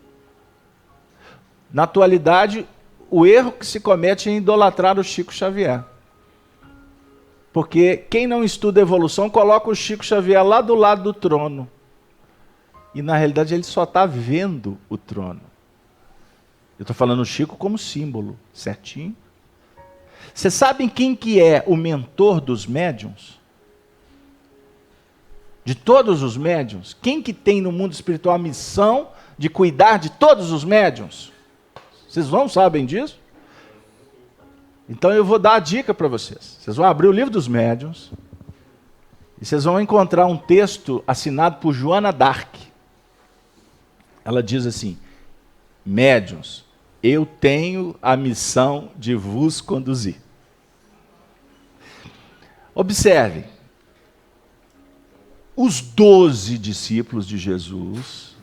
Na atualidade, o erro que se comete é idolatrar o Chico Xavier. Porque quem não estuda evolução coloca o Chico Xavier lá do lado do trono. E na realidade ele só está vendo o trono. Eu estou falando o Chico como símbolo, certinho? Vocês sabem quem que é o mentor dos médiuns? De todos os médiuns? Quem que tem no mundo espiritual a missão de cuidar de todos os médiuns? Vocês não sabem disso? Então eu vou dar a dica para vocês. Vocês vão abrir o livro dos médiuns e vocês vão encontrar um texto assinado por Joana d'Arc. Ela diz assim: médiuns, eu tenho a missão de vos conduzir. Observe, os 12 discípulos de Jesus,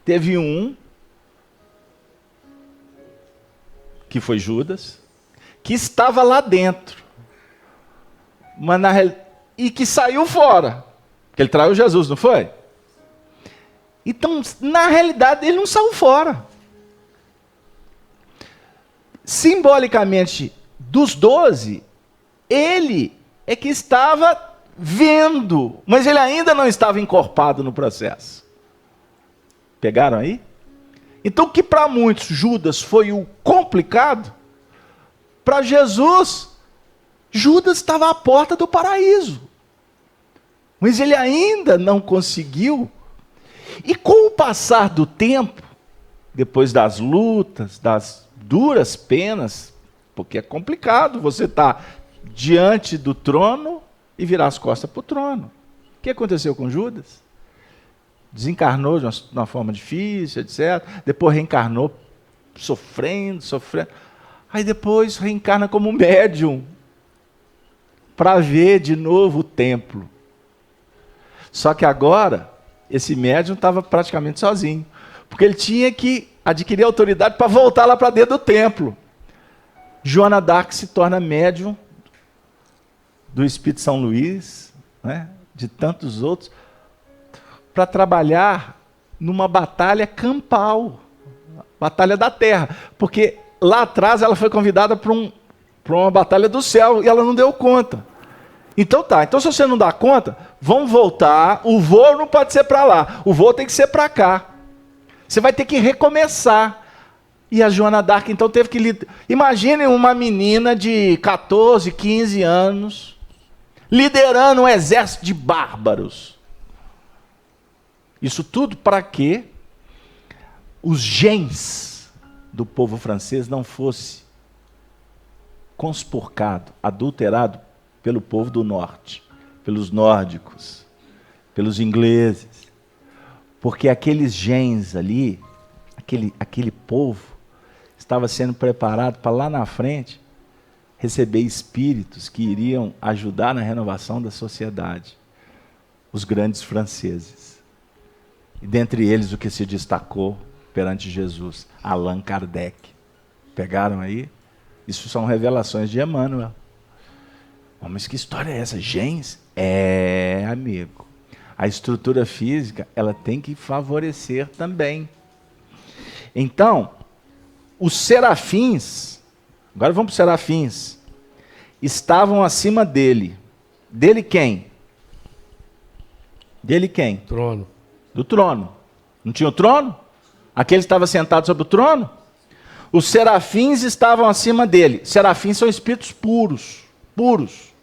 teve um, que foi Judas, que estava lá dentro, mas e que saiu fora, porque ele traiu Jesus, não foi? Então, na realidade, ele não saiu fora. Simbolicamente, dos 12, ele é que estava vendo, mas ele ainda não estava encorpado no processo. Pegaram aí? Então, que para muitos Judas foi o complicado, para Jesus, Judas estava à porta do paraíso. Mas ele ainda não conseguiu. E com o passar do tempo, depois das lutas, das duras penas, porque é complicado você estar diante do trono e virar as costas para o trono. O que aconteceu com Judas? Desencarnou de uma forma difícil, etc. Depois reencarnou sofrendo. Aí depois reencarna como médium para ver de novo o templo. Só que agora, esse médium estava praticamente sozinho, porque ele tinha que adquirir autoridade para voltar lá para dentro do templo. Joana d'Arc se torna médium do Espírito São Luís, né, de tantos outros, para trabalhar numa batalha campal, batalha da terra, porque lá atrás ela foi convidada para uma batalha do céu e ela não deu conta. Então tá, então se você não dá conta, vamos voltar, o voo não pode ser para lá, o voo tem que ser para cá. Você vai ter que recomeçar. E a Joana d'Arc então teve que lidar. Imagine uma menina de 14, 15 anos, liderando um exército de bárbaros. Isso tudo para que os genes do povo francês não fosse conspurcado, adulterado pelo povo do norte, pelos nórdicos, pelos ingleses. Porque aqueles gens ali, aquele povo, estava sendo preparado para lá na frente receber espíritos que iriam ajudar na renovação da sociedade. Os grandes franceses. E dentre eles o que se destacou perante Jesus, Allan Kardec. Pegaram aí? Isso são revelações de Emmanuel. Oh, mas que história é essa? Gens? É, amigo. A estrutura física, ela tem que favorecer também. Então, os serafins, agora vamos para os serafins, estavam acima dele. Dele quem? Dele quem? Trono. Do trono. Não tinha o trono? Aquele estava sentado sobre o trono? Os serafins estavam acima dele. Serafins são espíritos puros. Puros.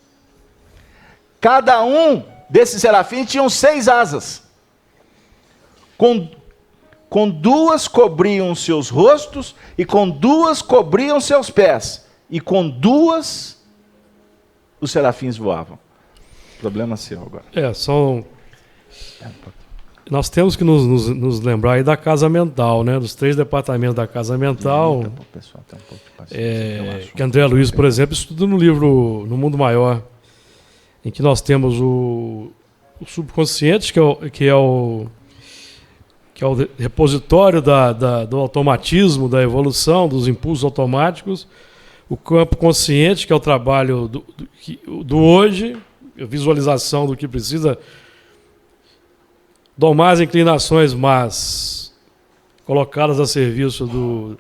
Cada um desses serafins tinham 6 asas. Com 2 cobriam os seus rostos, e com 2 cobriam seus pés. E com 2 os serafins voavam. Problema seu agora. Nós temos que nos lembrar aí da casa mental, né? Dos 3 departamentos da casa mental. Que André Luiz, por exemplo, estuda no livro No Mundo Maior, em que nós temos o subconsciente, que é o repositório do automatismo, da evolução, dos impulsos automáticos, o campo consciente, que é o trabalho do hoje, a visualização do que precisa domar as inclinações más colocadas a serviço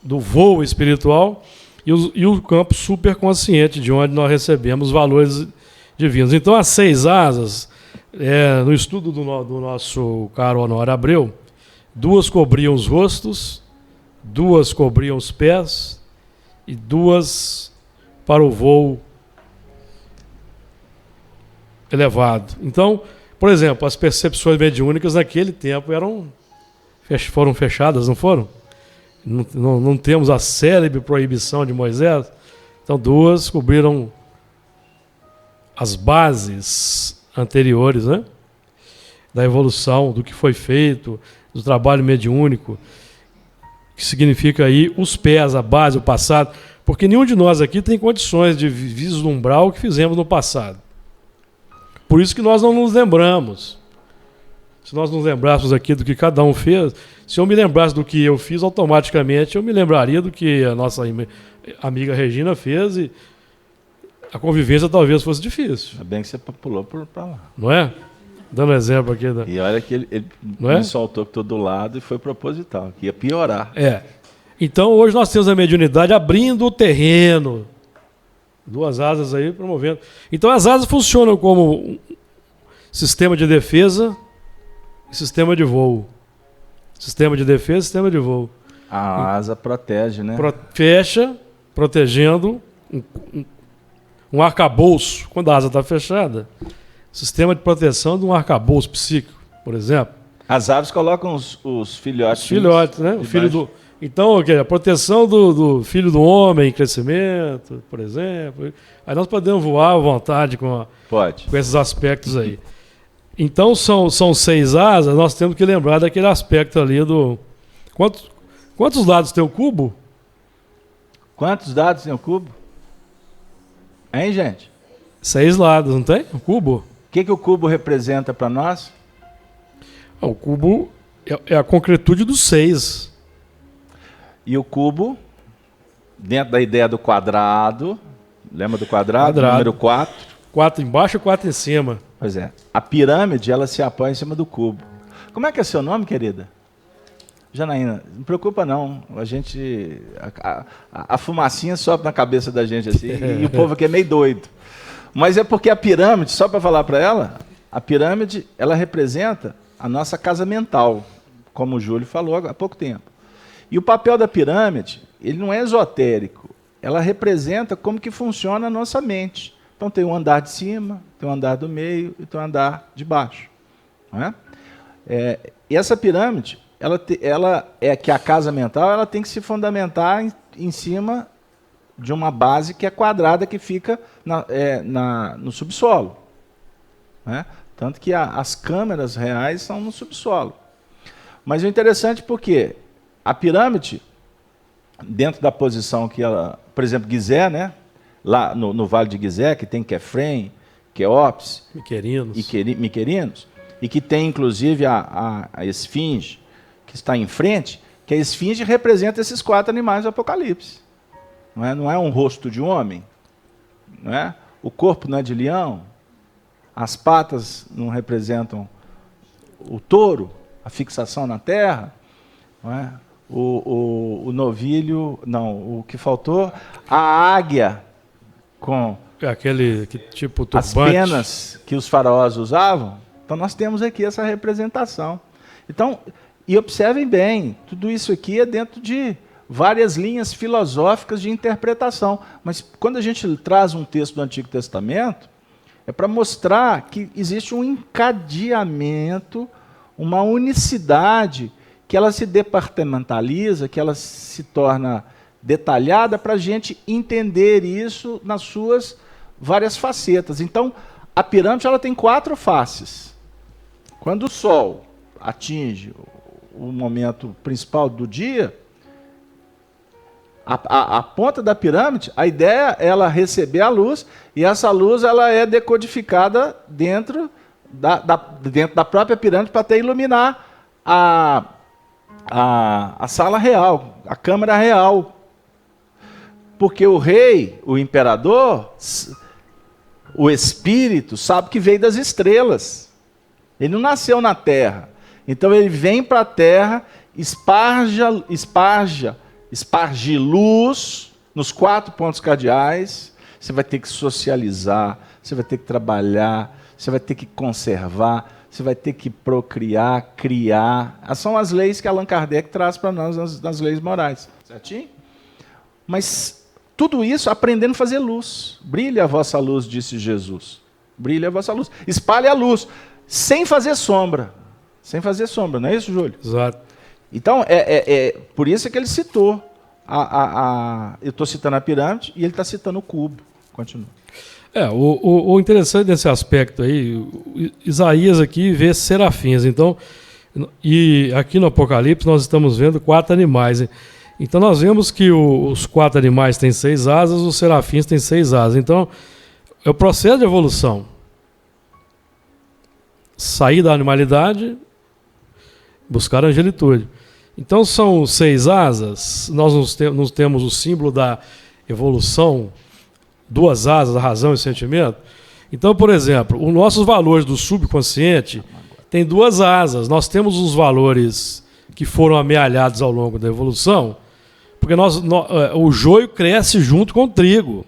do voo espiritual, e o campo superconsciente, de onde nós recebemos valores divinos. Então, as 6 asas, no estudo do nosso caro Honório Abreu, 2 cobriam os rostos, 2 cobriam os pés, e 2 para o voo elevado. Então, por exemplo, as percepções mediúnicas naquele tempo foram fechadas, não foram? Não temos a célebre proibição de Moisés. Então, 2 cobriram as bases anteriores, né? Da evolução, do que foi feito, do trabalho mediúnico, que significa aí os pés, a base, o passado, porque nenhum de nós aqui tem condições de vislumbrar o que fizemos no passado. Por isso que nós não nos lembramos. Se nós nos lembrássemos aqui do que cada um fez, se eu me lembrasse do que eu fiz, automaticamente eu me lembraria do que a nossa amiga Regina fez, e a convivência talvez fosse difícil. Ainda bem que você pulou para lá. Não é? Dando exemplo aqui. E olha que ele me soltou por todo lado e foi proposital, que ia piorar. Então hoje nós temos a mediunidade abrindo o terreno. 2 asas aí promovendo. Então as asas funcionam como um sistema de defesa e sistema de voo. Sistema de defesa e sistema de voo. A asa protege, né? Fecha, protegendo um arcabouço. Quando a asa está fechada, sistema de proteção de um arcabouço psíquico, por exemplo. As aves colocam os filhotes. Os filhotes, né? O filho do... Então, a proteção do filho do homem em crescimento, por exemplo. Aí nós podemos voar à vontade com esses aspectos aí. Então, são 6 asas, nós temos que lembrar daquele aspecto ali do... Quantos lados tem o cubo? Quantos lados tem o cubo? Hein, gente? 6 lados, não tem? O cubo? O que o cubo representa para nós? O cubo é a concretude dos 6. E o cubo, dentro da ideia do quadrado, lembra do quadrado? Número 4? 4 embaixo e 4 em cima. Pois é. A pirâmide, ela se apoia em cima do cubo. Como é que é seu nome, querida? Janaína, não preocupa não. A gente... A fumacinha sobe na cabeça da gente assim, e o povo aqui é meio doido. Mas é porque a pirâmide, só para falar para ela, a pirâmide, ela representa a nossa casa mental, como o Júlio falou há pouco tempo. E o papel da pirâmide, ele não é esotérico, ela representa como que funciona a nossa mente. Então tem um andar de cima, tem um andar do meio e tem um andar de baixo. Não é? E essa pirâmide, ela é que a casa mental, ela tem que se fundamentar em cima de uma base que é quadrada, que fica no subsolo, né? Tanto que as câmeras reais são no subsolo. Mas o interessante é porque a pirâmide, dentro da posição que ela, por exemplo, Gizé, né? Lá no Vale de Gizé, que tem Quefrem, Queops, Miquerinos, e que tem inclusive a esfinge que está em frente, que a esfinge representa esses 4 animais do Apocalipse. Não é um rosto de homem, não é? O corpo não é de leão, as patas não representam o touro, a fixação na terra, não é? O novilho, não, o que faltou, a águia com aquele tipo turbante. As penas que os faraós usavam. Então nós temos aqui essa representação. Então, e observem bem, tudo isso aqui é dentro de várias linhas filosóficas de interpretação. Mas quando a gente traz um texto do Antigo Testamento, é para mostrar que existe um encadeamento, uma unicidade, que ela se departamentaliza, que ela se torna detalhada para a gente entender isso nas suas várias facetas. Então, a pirâmide ela tem 4 faces. Quando o Sol atinge o momento principal do dia, a ponta da pirâmide, a ideia é ela receber a luz, e essa luz ela é decodificada dentro da própria pirâmide para até iluminar a sala real, a câmara real. Porque o rei, o imperador, o espírito, sabe que veio das estrelas. Ele não nasceu na terra. Então ele vem para a terra, esparge luz nos 4 pontos cardeais. Você vai ter que socializar, você vai ter que trabalhar, você vai ter que conservar, você vai ter que procriar, criar. Essas são as leis que Allan Kardec traz para nós nas leis morais. Certinho? Mas tudo isso aprendendo a fazer luz. Brilhe a vossa luz, disse Jesus. Brilhe a vossa luz. Espalhe a luz, sem fazer sombra. Sem fazer sombra, não é isso, Júlio? Exato. Então, por isso que ele citou. Eu estou citando a pirâmide e ele está citando o cubo. Continua. O interessante desse aspecto aí, Isaías aqui vê serafins. Então, e aqui no Apocalipse nós estamos vendo 4 animais. Então nós vemos que os 4 animais têm 6 asas, os serafins têm 6 asas. Então, é o processo de evolução. Sair da animalidade, buscar a angelitude. Então são 6 asas, nós temos o símbolo da evolução, 2 asas, a razão e o sentimento. Então, por exemplo, os nossos valores do subconsciente têm 2 asas. Nós temos os valores que foram amealhados ao longo da evolução, porque o joio cresce junto com o trigo.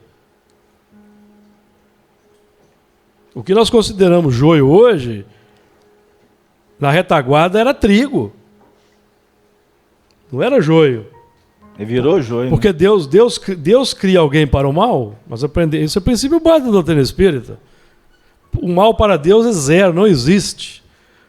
O que nós consideramos joio hoje, na retaguarda era trigo. Não era joio. E virou joio. Porque né? Deus cria alguém para o mal. Nós aprendemos. Isso é o princípio básico da doutrina espírita. O mal para Deus é 0, não existe.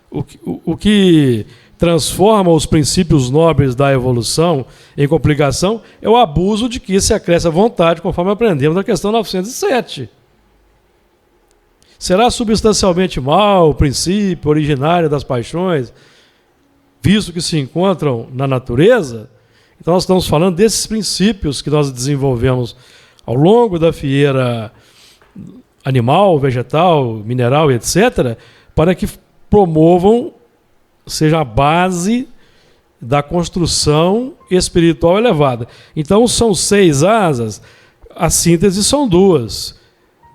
O que transforma os princípios nobres da evolução em complicação é o abuso de que se acresce a vontade, conforme aprendemos na questão 907. Será substancialmente mal o princípio originário das paixões, visto que se encontram na natureza? Então nós estamos falando desses princípios que nós desenvolvemos ao longo da fieira animal, vegetal, mineral, etc., para que promovam, seja a base da construção espiritual elevada. Então são 6 asas, a síntese são 2.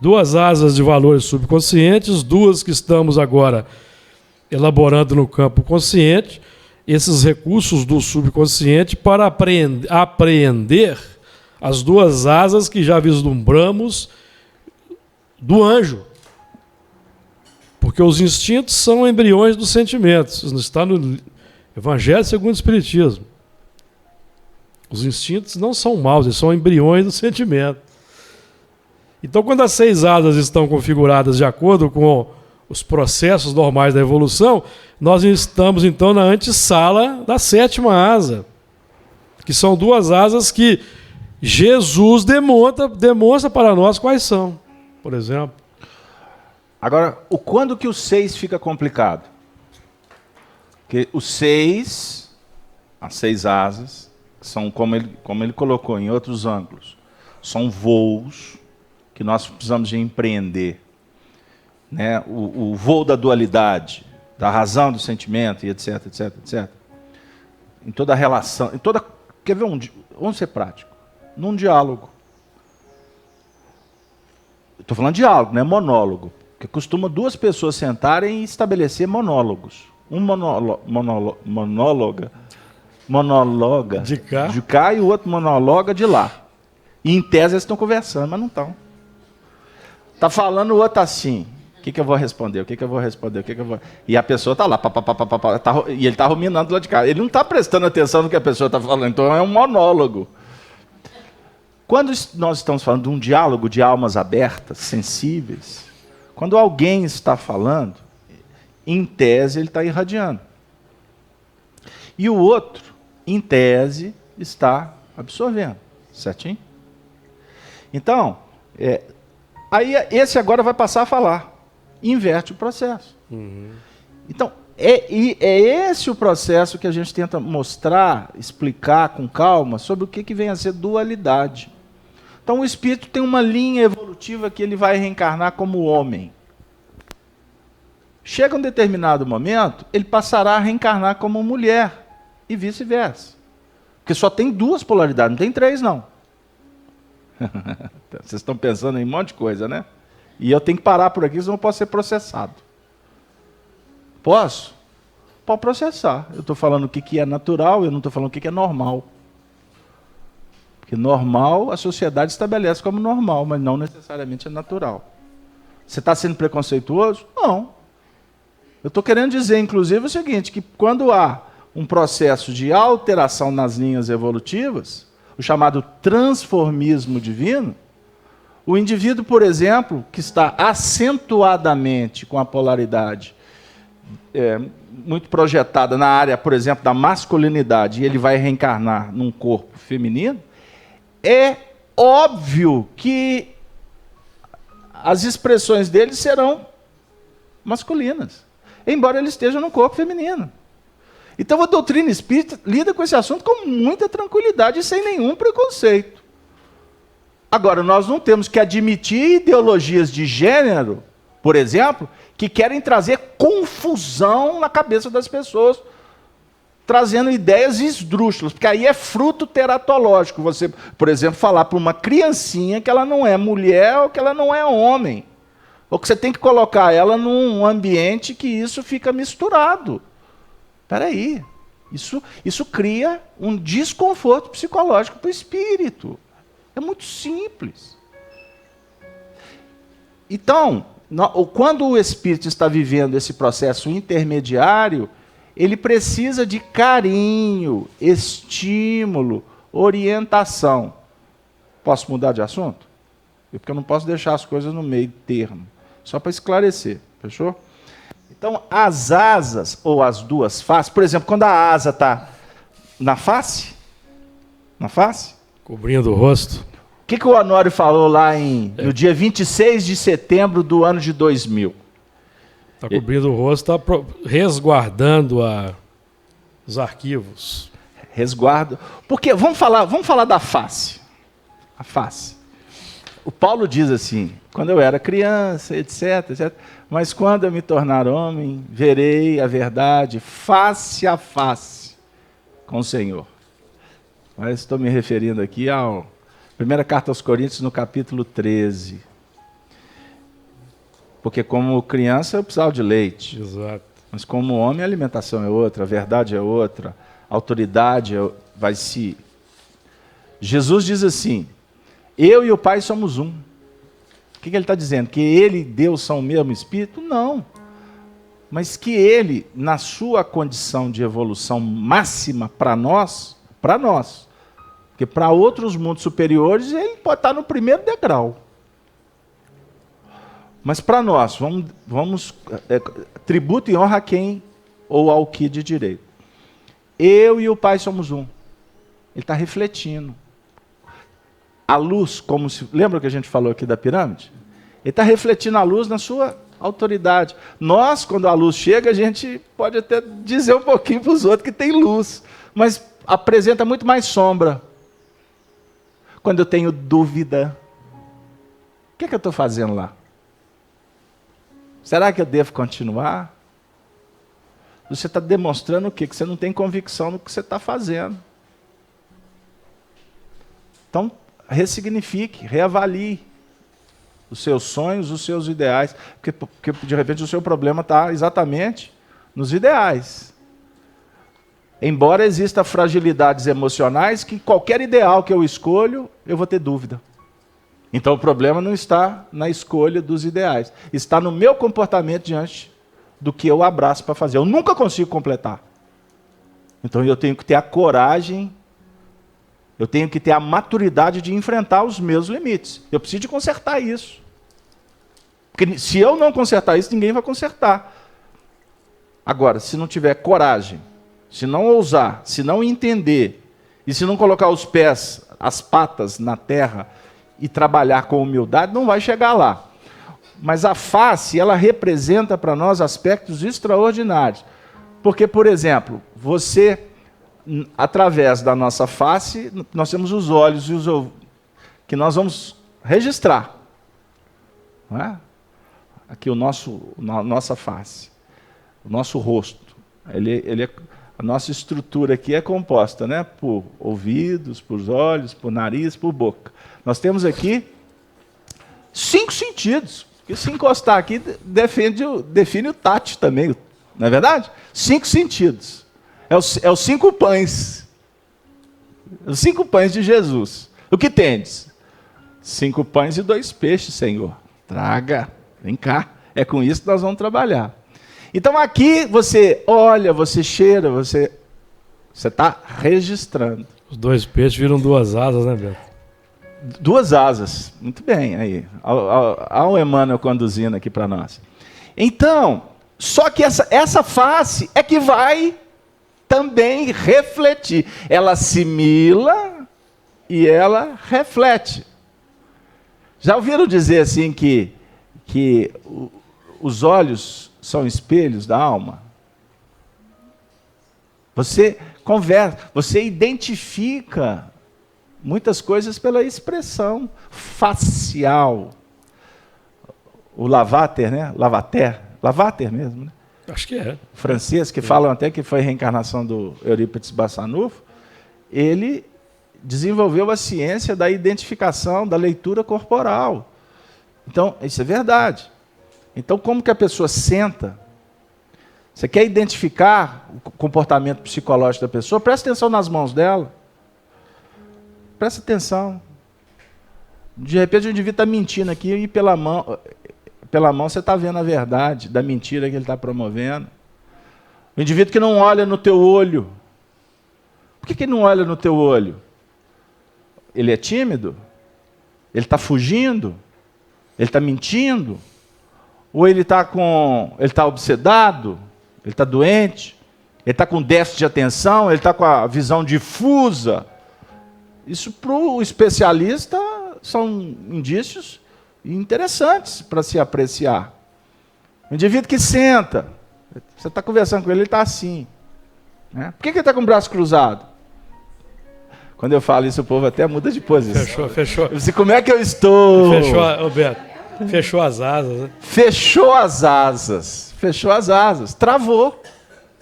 2 asas de valores subconscientes, 2 que estamos agora elaborando no campo consciente, esses recursos do subconsciente para apreender as 2 asas que já vislumbramos do anjo. Porque os instintos são embriões dos sentimentos. Isso está no Evangelho segundo o Espiritismo. Os instintos não são maus, eles são embriões do sentimento. Então, quando as 6 asas estão configuradas de acordo com os processos normais da evolução, nós estamos, então, na antessala da 7ª asa, que são 2 asas que Jesus demonstra para nós quais são, por exemplo. Agora, quando que o 6 fica complicado? Porque os 6, as 6 asas, são como ele colocou em outros ângulos, são voos que nós precisamos de empreender. Né? O voo da dualidade, da razão, do sentimento, e etc, etc, etc. Em toda a relação, quer ver vamos ser prático, num diálogo. Estou falando de diálogo, não é monólogo. Porque costuma 2 pessoas sentarem e estabelecer monólogos. Um monóloga de cá e o outro monóloga de lá. E em tese eles estão conversando, mas não estão. Está falando o outro assim. O que eu vou responder? O que eu vou responder? E a pessoa está lá, e ele está ruminando lá de cá. Ele não está prestando atenção no que a pessoa está falando, então é um monólogo. Quando nós estamos falando de um diálogo de almas abertas, sensíveis, quando alguém está falando, em tese ele está irradiando. E o outro, em tese, está absorvendo. Certinho? Então, aí esse agora vai passar a falar. Inverte o processo. Uhum. Então, é esse o processo que a gente tenta mostrar, explicar com calma sobre o que vem a ser dualidade. Então, o espírito tem uma linha evolutiva que ele vai reencarnar como homem. Chega um determinado momento, ele passará a reencarnar como mulher e vice-versa. Porque só tem 2 polaridades, não tem 3 não. Vocês estão pensando em um monte de coisa, né? E eu tenho que parar por aqui, senão eu posso ser processado. Posso? Pode processar. Eu estou falando o que é natural, eu não estou falando o que é normal. Porque normal, a sociedade estabelece como normal, mas não necessariamente é natural. Você está sendo preconceituoso? Não. Eu estou querendo dizer, inclusive, o seguinte, que quando há um processo de alteração nas linhas evolutivas, o chamado transformismo divino, o indivíduo, por exemplo, que está acentuadamente com a polaridade muito projetada na área, por exemplo, da masculinidade, e ele vai reencarnar num corpo feminino, é óbvio que as expressões dele serão masculinas, embora ele esteja num corpo feminino. Então a doutrina espírita lida com esse assunto com muita tranquilidade e sem nenhum preconceito. Agora, nós não temos que admitir ideologias de gênero, por exemplo, que querem trazer confusão na cabeça das pessoas, trazendo ideias esdrúxulas, porque aí é fruto teratológico. Você, por exemplo, falar para uma criancinha que ela não é mulher ou que ela não é homem, ou que você tem que colocar ela num ambiente que isso fica misturado. Espera aí, isso cria um desconforto psicológico para o espírito. É muito simples. Então, quando o espírito está vivendo esse processo intermediário, ele precisa de carinho, estímulo, orientação. Posso mudar de assunto? Porque eu não posso deixar as coisas no meio termo. Só para esclarecer, fechou? Então, as asas, ou as 2 faces, por exemplo, quando a asa está na face, cobrindo o rosto. O que o Honório falou lá no dia 26 de setembro do ano de 2000? Está cobrindo o rosto, está resguardando os arquivos. Resguardo. Porque vamos falar da face. A face. O Paulo diz assim: quando eu era criança, etc, etc, mas quando eu me tornar homem, verei a verdade face a face com o Senhor. Mas estou me referindo aqui à primeira carta aos Coríntios, no capítulo 13. Porque como criança eu precisava de leite. Exato. Mas como homem a alimentação é outra, a verdade é outra, a autoridade vai se... Jesus diz assim: eu e o Pai somos um. O que ele está dizendo? Que ele e Deus são o mesmo Espírito? Não. Mas que ele, na sua condição de evolução máxima para nós, porque para outros mundos superiores ele pode estar no primeiro degrau. Mas para nós, vamos tributo e honra a quem ou ao que de direito. Eu e o Pai somos um. Ele está refletindo. a luz, como se... Lembra que a gente falou aqui da pirâmide? Ele está refletindo a luz na sua autoridade. Nós, quando a luz chega, a gente pode até dizer um pouquinho para os outros que tem luz, mas apresenta muito mais sombra. Quando eu tenho dúvida, o que é que eu estou fazendo lá? Será que eu devo continuar? Você está demonstrando o quê? Que você não tem convicção no que você está fazendo. Então, ressignifique, reavalie os seus sonhos, os seus ideais, porque de repente o seu problema está exatamente nos ideais. Embora existam fragilidades emocionais, que qualquer ideal que eu escolho, eu vou ter dúvida. Então o problema não está na escolha dos ideais, está no meu comportamento diante do que eu abraço para fazer. Eu nunca consigo completar. Então eu tenho que ter a coragem, eu tenho que ter a maturidade de enfrentar os meus limites. Eu preciso de consertar isso. Porque se eu não consertar isso, ninguém vai consertar. Agora, se não tiver coragem, se não ousar, se não entender, e se não colocar os pés, as patas na terra e trabalhar com humildade, não vai chegar lá. Mas a face, ela representa para nós aspectos extraordinários. Porque, por exemplo, você, através da nossa face, nós temos os olhos e os ouvidos, que nós vamos registrar. Não é? Aqui a nossa face, o nosso rosto. A nossa estrutura aqui é composta, né, por ouvidos, por olhos, por nariz, por boca. Nós temos aqui 5 sentidos. E se encostar aqui, define o tato também, não é verdade? 5 sentidos. É os 5 pães. Os 5 pães de Jesus. O que tendes? 5 pães e 2 peixes, Senhor. Traga, vem cá. É com isso que nós vamos trabalhar. Então aqui você olha, você cheira, você está registrando. Os 2 peixes viram 2 asas, né, Beto? 2 asas. Muito bem, aí. Olha o Emmanuel conduzindo aqui para nós. Então, só que essa face é que vai também refletir. Ela assimila e ela reflete. Já ouviram dizer assim que os olhos são espelhos da alma? Você conversa, você identifica muitas coisas pela expressão facial. O Lavater, né? Lavater mesmo, né? Acho que é. Francês, que falam até que foi a reencarnação do Eurípides Bassanufo, ele desenvolveu a ciência da identificação, da leitura corporal. Então, isso é verdade. Então, como que a pessoa senta? Você quer identificar o comportamento psicológico da pessoa? Presta atenção nas mãos dela. Presta atenção. De repente o indivíduo está mentindo aqui e pela mão você está vendo a verdade da mentira que ele está promovendo. O indivíduo que não olha no teu olho. Por que ele não olha no teu olho? Ele é tímido? Ele está fugindo? Ele está mentindo? Ou ele está obsedado? Ele está doente? Ele está com déficit de atenção? Ele está com a visão difusa? Isso, para o especialista, são indícios interessantes para se apreciar. O indivíduo que senta, você está conversando com ele, ele está assim. Né? Por que ele está com o braço cruzado? Quando eu falo isso, o povo até muda de posição. Fechou. Eu disse, como é que eu estou? Roberto, fechou as asas. Né? Fechou as asas. Travou.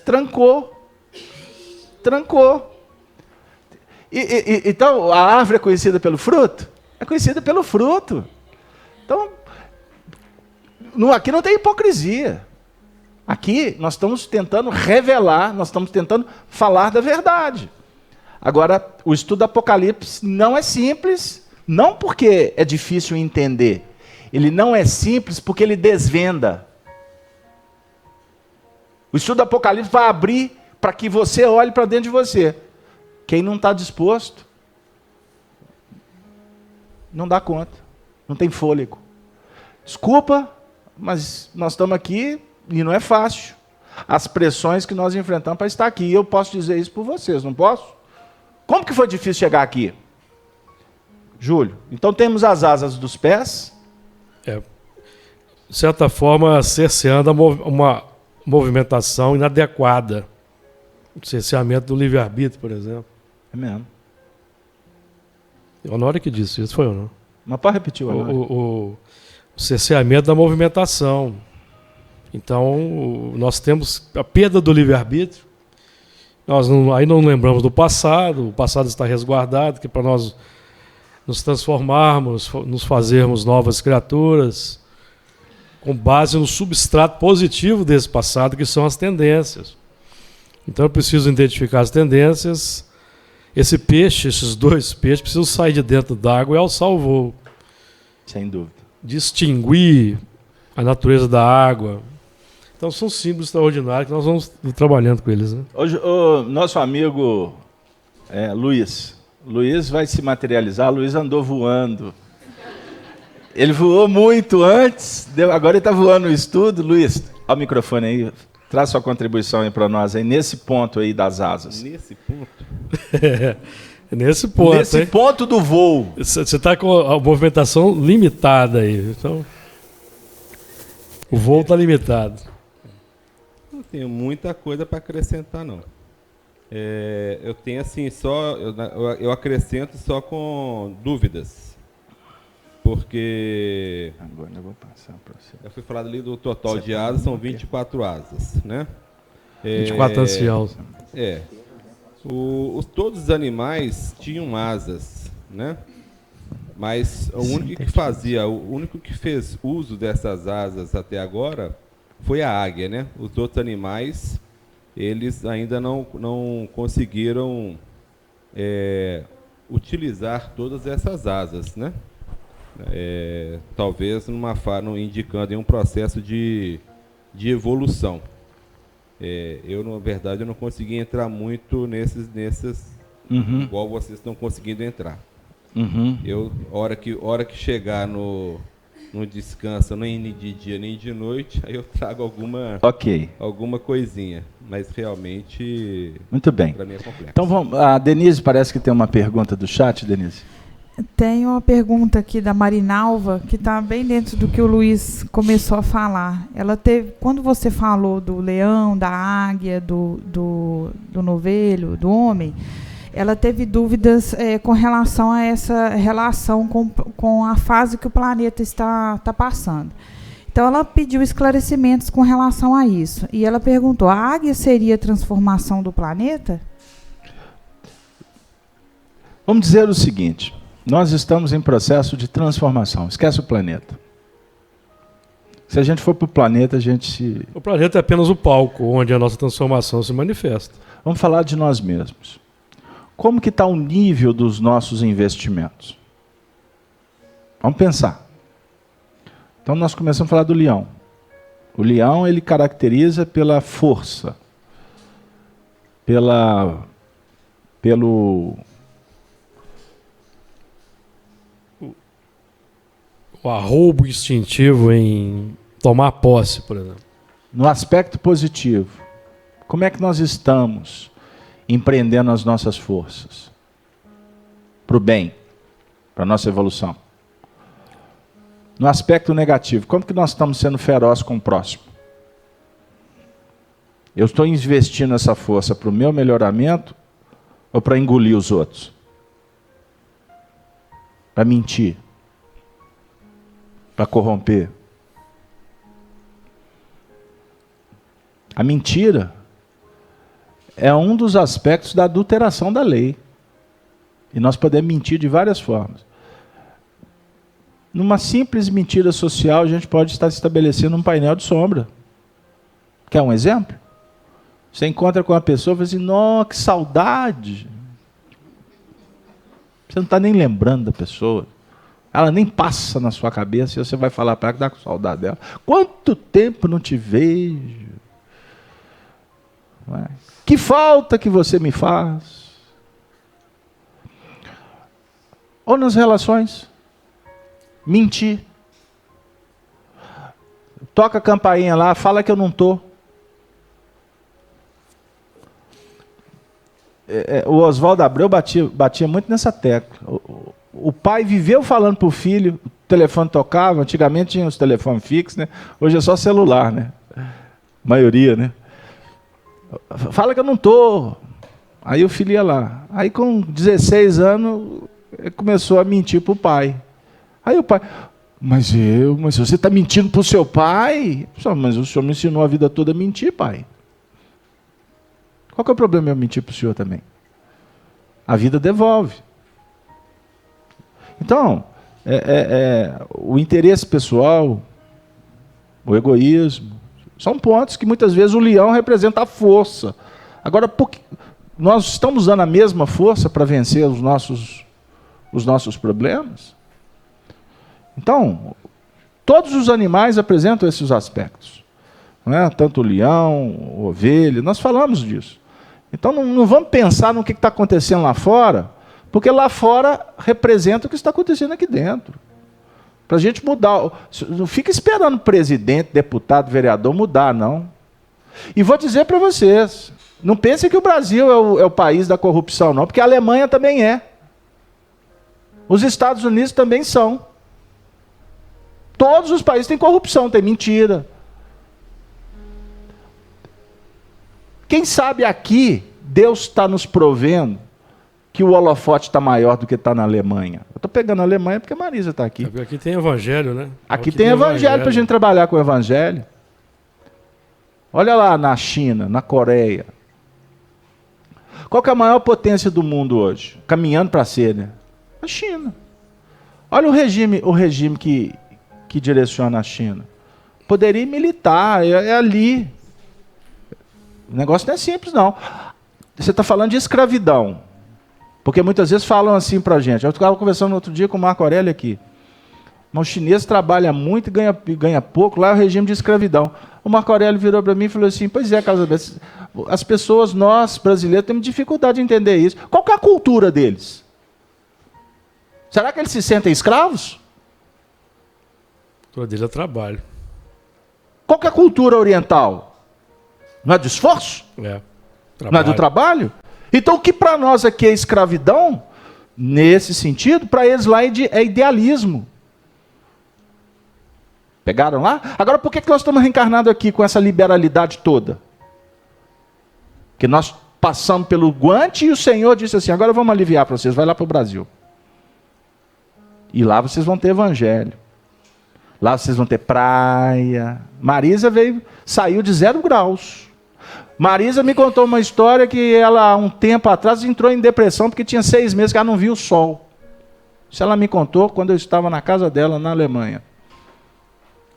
Trancou. Então, a árvore é conhecida pelo fruto? É conhecida pelo fruto. Então, aqui não tem hipocrisia. Aqui nós estamos tentando revelar, nós estamos tentando falar da verdade. Agora, o estudo do Apocalipse não é simples, não porque é difícil entender. Ele não é simples porque ele desvenda. O estudo do Apocalipse vai abrir para que você olhe para dentro de você. Quem não está disposto, não dá conta, não tem fôlego. Desculpa, mas nós estamos aqui e não é fácil. As pressões que nós enfrentamos para estar aqui. E eu posso dizer isso por vocês, não posso? Como que foi difícil chegar aqui? Júlio. Então temos as asas dos pés. De certa forma, cerceando uma movimentação inadequada. O cerceamento do livre-arbítrio, por exemplo. É mesmo. O Honório que disse isso, foi ou não? Mas pode repetir, o cerceamento da movimentação. Então, nós temos a perda do livre-arbítrio. Nós aí não lembramos do passado, o passado está resguardado, que para nós nos transformarmos, nos fazermos novas criaturas, com base no substrato positivo desse passado, que são as tendências. Então eu preciso identificar as tendências. Esse peixe, esses dois peixes, precisam sair de dentro d'água e alçar o voo. Sem dúvida. Distinguir a natureza da água. Então são símbolos extraordinários que nós vamos trabalhando com eles. Né? Hoje, o nosso amigo Luiz. Luiz vai se materializar. Luiz andou voando. Ele voou muito antes, agora ele está voando no estudo. Luiz, ao microfone aí, traz sua contribuição aí para nós aí, nesse ponto aí das asas. Nesse ponto? Nesse ponto, nesse ponto do voo. Você está com a movimentação limitada aí. Então, o voo está limitado. Não tenho muita coisa para acrescentar, não. Eu tenho assim, eu acrescento só com dúvidas. Porque agora eu vou passar para você. Já foi falado ali do total de asas, são 24 asas, né? 24 anciãos. Todos os animais tinham asas, né? Mas o único que fez uso dessas asas até agora foi a águia, né? Os outros animais, eles ainda não conseguiram utilizar todas essas asas, né? Talvez indicando em um processo de evolução. Na verdade, eu não consegui entrar muito nesses igual vocês estão conseguindo entrar. Hora que chegar no descanso, nem de dia nem de noite, aí eu trago alguma coisinha. Mas realmente, muito bem. Para mim é complexo. Então a Denise parece que tem uma pergunta do chat, Denise. Tem uma pergunta aqui da Marinalva, que está bem dentro do que o Luiz começou a falar. Quando você falou do leão, da águia, do novelho, do homem, ela teve dúvidas com relação a essa relação com a fase que o planeta está passando. Então, ela pediu esclarecimentos com relação a isso. E ela perguntou, a águia seria a transformação do planeta? Vamos dizer o seguinte... Nós estamos em processo de transformação. Esquece o planeta. Se a gente for para o planeta, O planeta é apenas o palco onde a nossa transformação se manifesta. Vamos falar de nós mesmos. Como que está o nível dos nossos investimentos? Vamos pensar. Então nós começamos a falar do leão. O leão, ele caracteriza pela força, pelo o arroubo instintivo em tomar posse, por exemplo. No aspecto positivo, como é que nós estamos empreendendo as nossas forças? Para o bem, para a nossa evolução. No aspecto negativo, como que nós estamos sendo ferozes com o próximo? Eu estou investindo essa força para o meu melhoramento ou para engolir os outros? Para mentir? Para corromper? A mentira é um dos aspectos da adulteração da lei. E nós podemos mentir de várias formas. Numa simples mentira social, a gente pode estar estabelecendo um painel de sombra. Quer um exemplo? Você encontra com uma pessoa e fala assim, nossa, que saudade. Você não está nem lembrando da pessoa. Ela nem passa na sua cabeça e você vai falar para ela que está com saudade dela. Quanto tempo não te vejo? Não é? Que falta que você me faz? Ou nas relações. Mentir. Toca a campainha lá, fala que eu não estou. O Oswaldo Abreu batia muito nessa tecla. O o pai viveu falando para o filho, o telefone tocava, antigamente tinha os telefones fixos, né? Hoje é só celular, né? Maioria, né? Fala que eu não estou. Aí o filho ia lá. Aí com 16 anos, ele começou a mentir para o pai. Aí o pai, mas você está mentindo para o seu pai? Mas o senhor me ensinou a vida toda a mentir, pai. Qual que é o problema eu mentir para o senhor também? A vida devolve. Então, o interesse pessoal, o egoísmo, são pontos que muitas vezes o leão representa a força. Agora, nós estamos usando a mesma força para vencer os nossos problemas? Então, todos os animais apresentam esses aspectos. Não é? Tanto o leão, a ovelha, nós falamos disso. Então, não vamos pensar no que está acontecendo lá fora, porque lá fora representa o que está acontecendo aqui dentro. Para a gente mudar. Não fica esperando presidente, deputado, vereador mudar, não. E vou dizer para vocês, não pensem que o Brasil é o país da corrupção, não, porque a Alemanha também é. Os Estados Unidos também são. Todos os países têm corrupção, tem mentira. Quem sabe aqui, Deus está nos provendo que o holofote está maior do que está na Alemanha. Eu estou pegando a Alemanha porque a Marisa está aqui. Aqui tem evangelho, né? Aqui tem evangelho para a gente trabalhar com o evangelho. Olha lá na China, na Coreia. Qual que é a maior potência do mundo hoje? Caminhando para ser, né? A China. Olha o regime que direciona a China. Poderia militar, é ali. O negócio não é simples, não. Você está falando de escravidão. Porque muitas vezes falam assim para a gente. Eu estava conversando outro dia com o Marco Aurélio aqui. Mas o chinês trabalha muito e ganha pouco. Lá é o regime de escravidão. O Marco Aurélio virou para mim e falou assim, pois é, Carlos, as pessoas, nós, brasileiros, temos dificuldade de entender isso. Qual que é a cultura deles? Será que eles se sentem escravos? A cultura dele é trabalho. Qual que é a cultura oriental? Não é do esforço? Trabalho. Não é do trabalho? Então, o que para nós aqui é escravidão, nesse sentido, para eles lá é idealismo. Pegaram lá? Agora, por que nós estamos reencarnados aqui com essa liberalidade toda? Que nós passamos pelo guante e o Senhor disse assim, agora vamos aliviar para vocês, vai lá para o Brasil. E lá vocês vão ter evangelho. Lá vocês vão ter praia. Marisa saiu de 0 graus. Marisa me contou uma história que ela, há um tempo atrás, entrou em depressão porque tinha 6 meses que ela não via o sol. Isso ela me contou quando eu estava na casa dela, na Alemanha.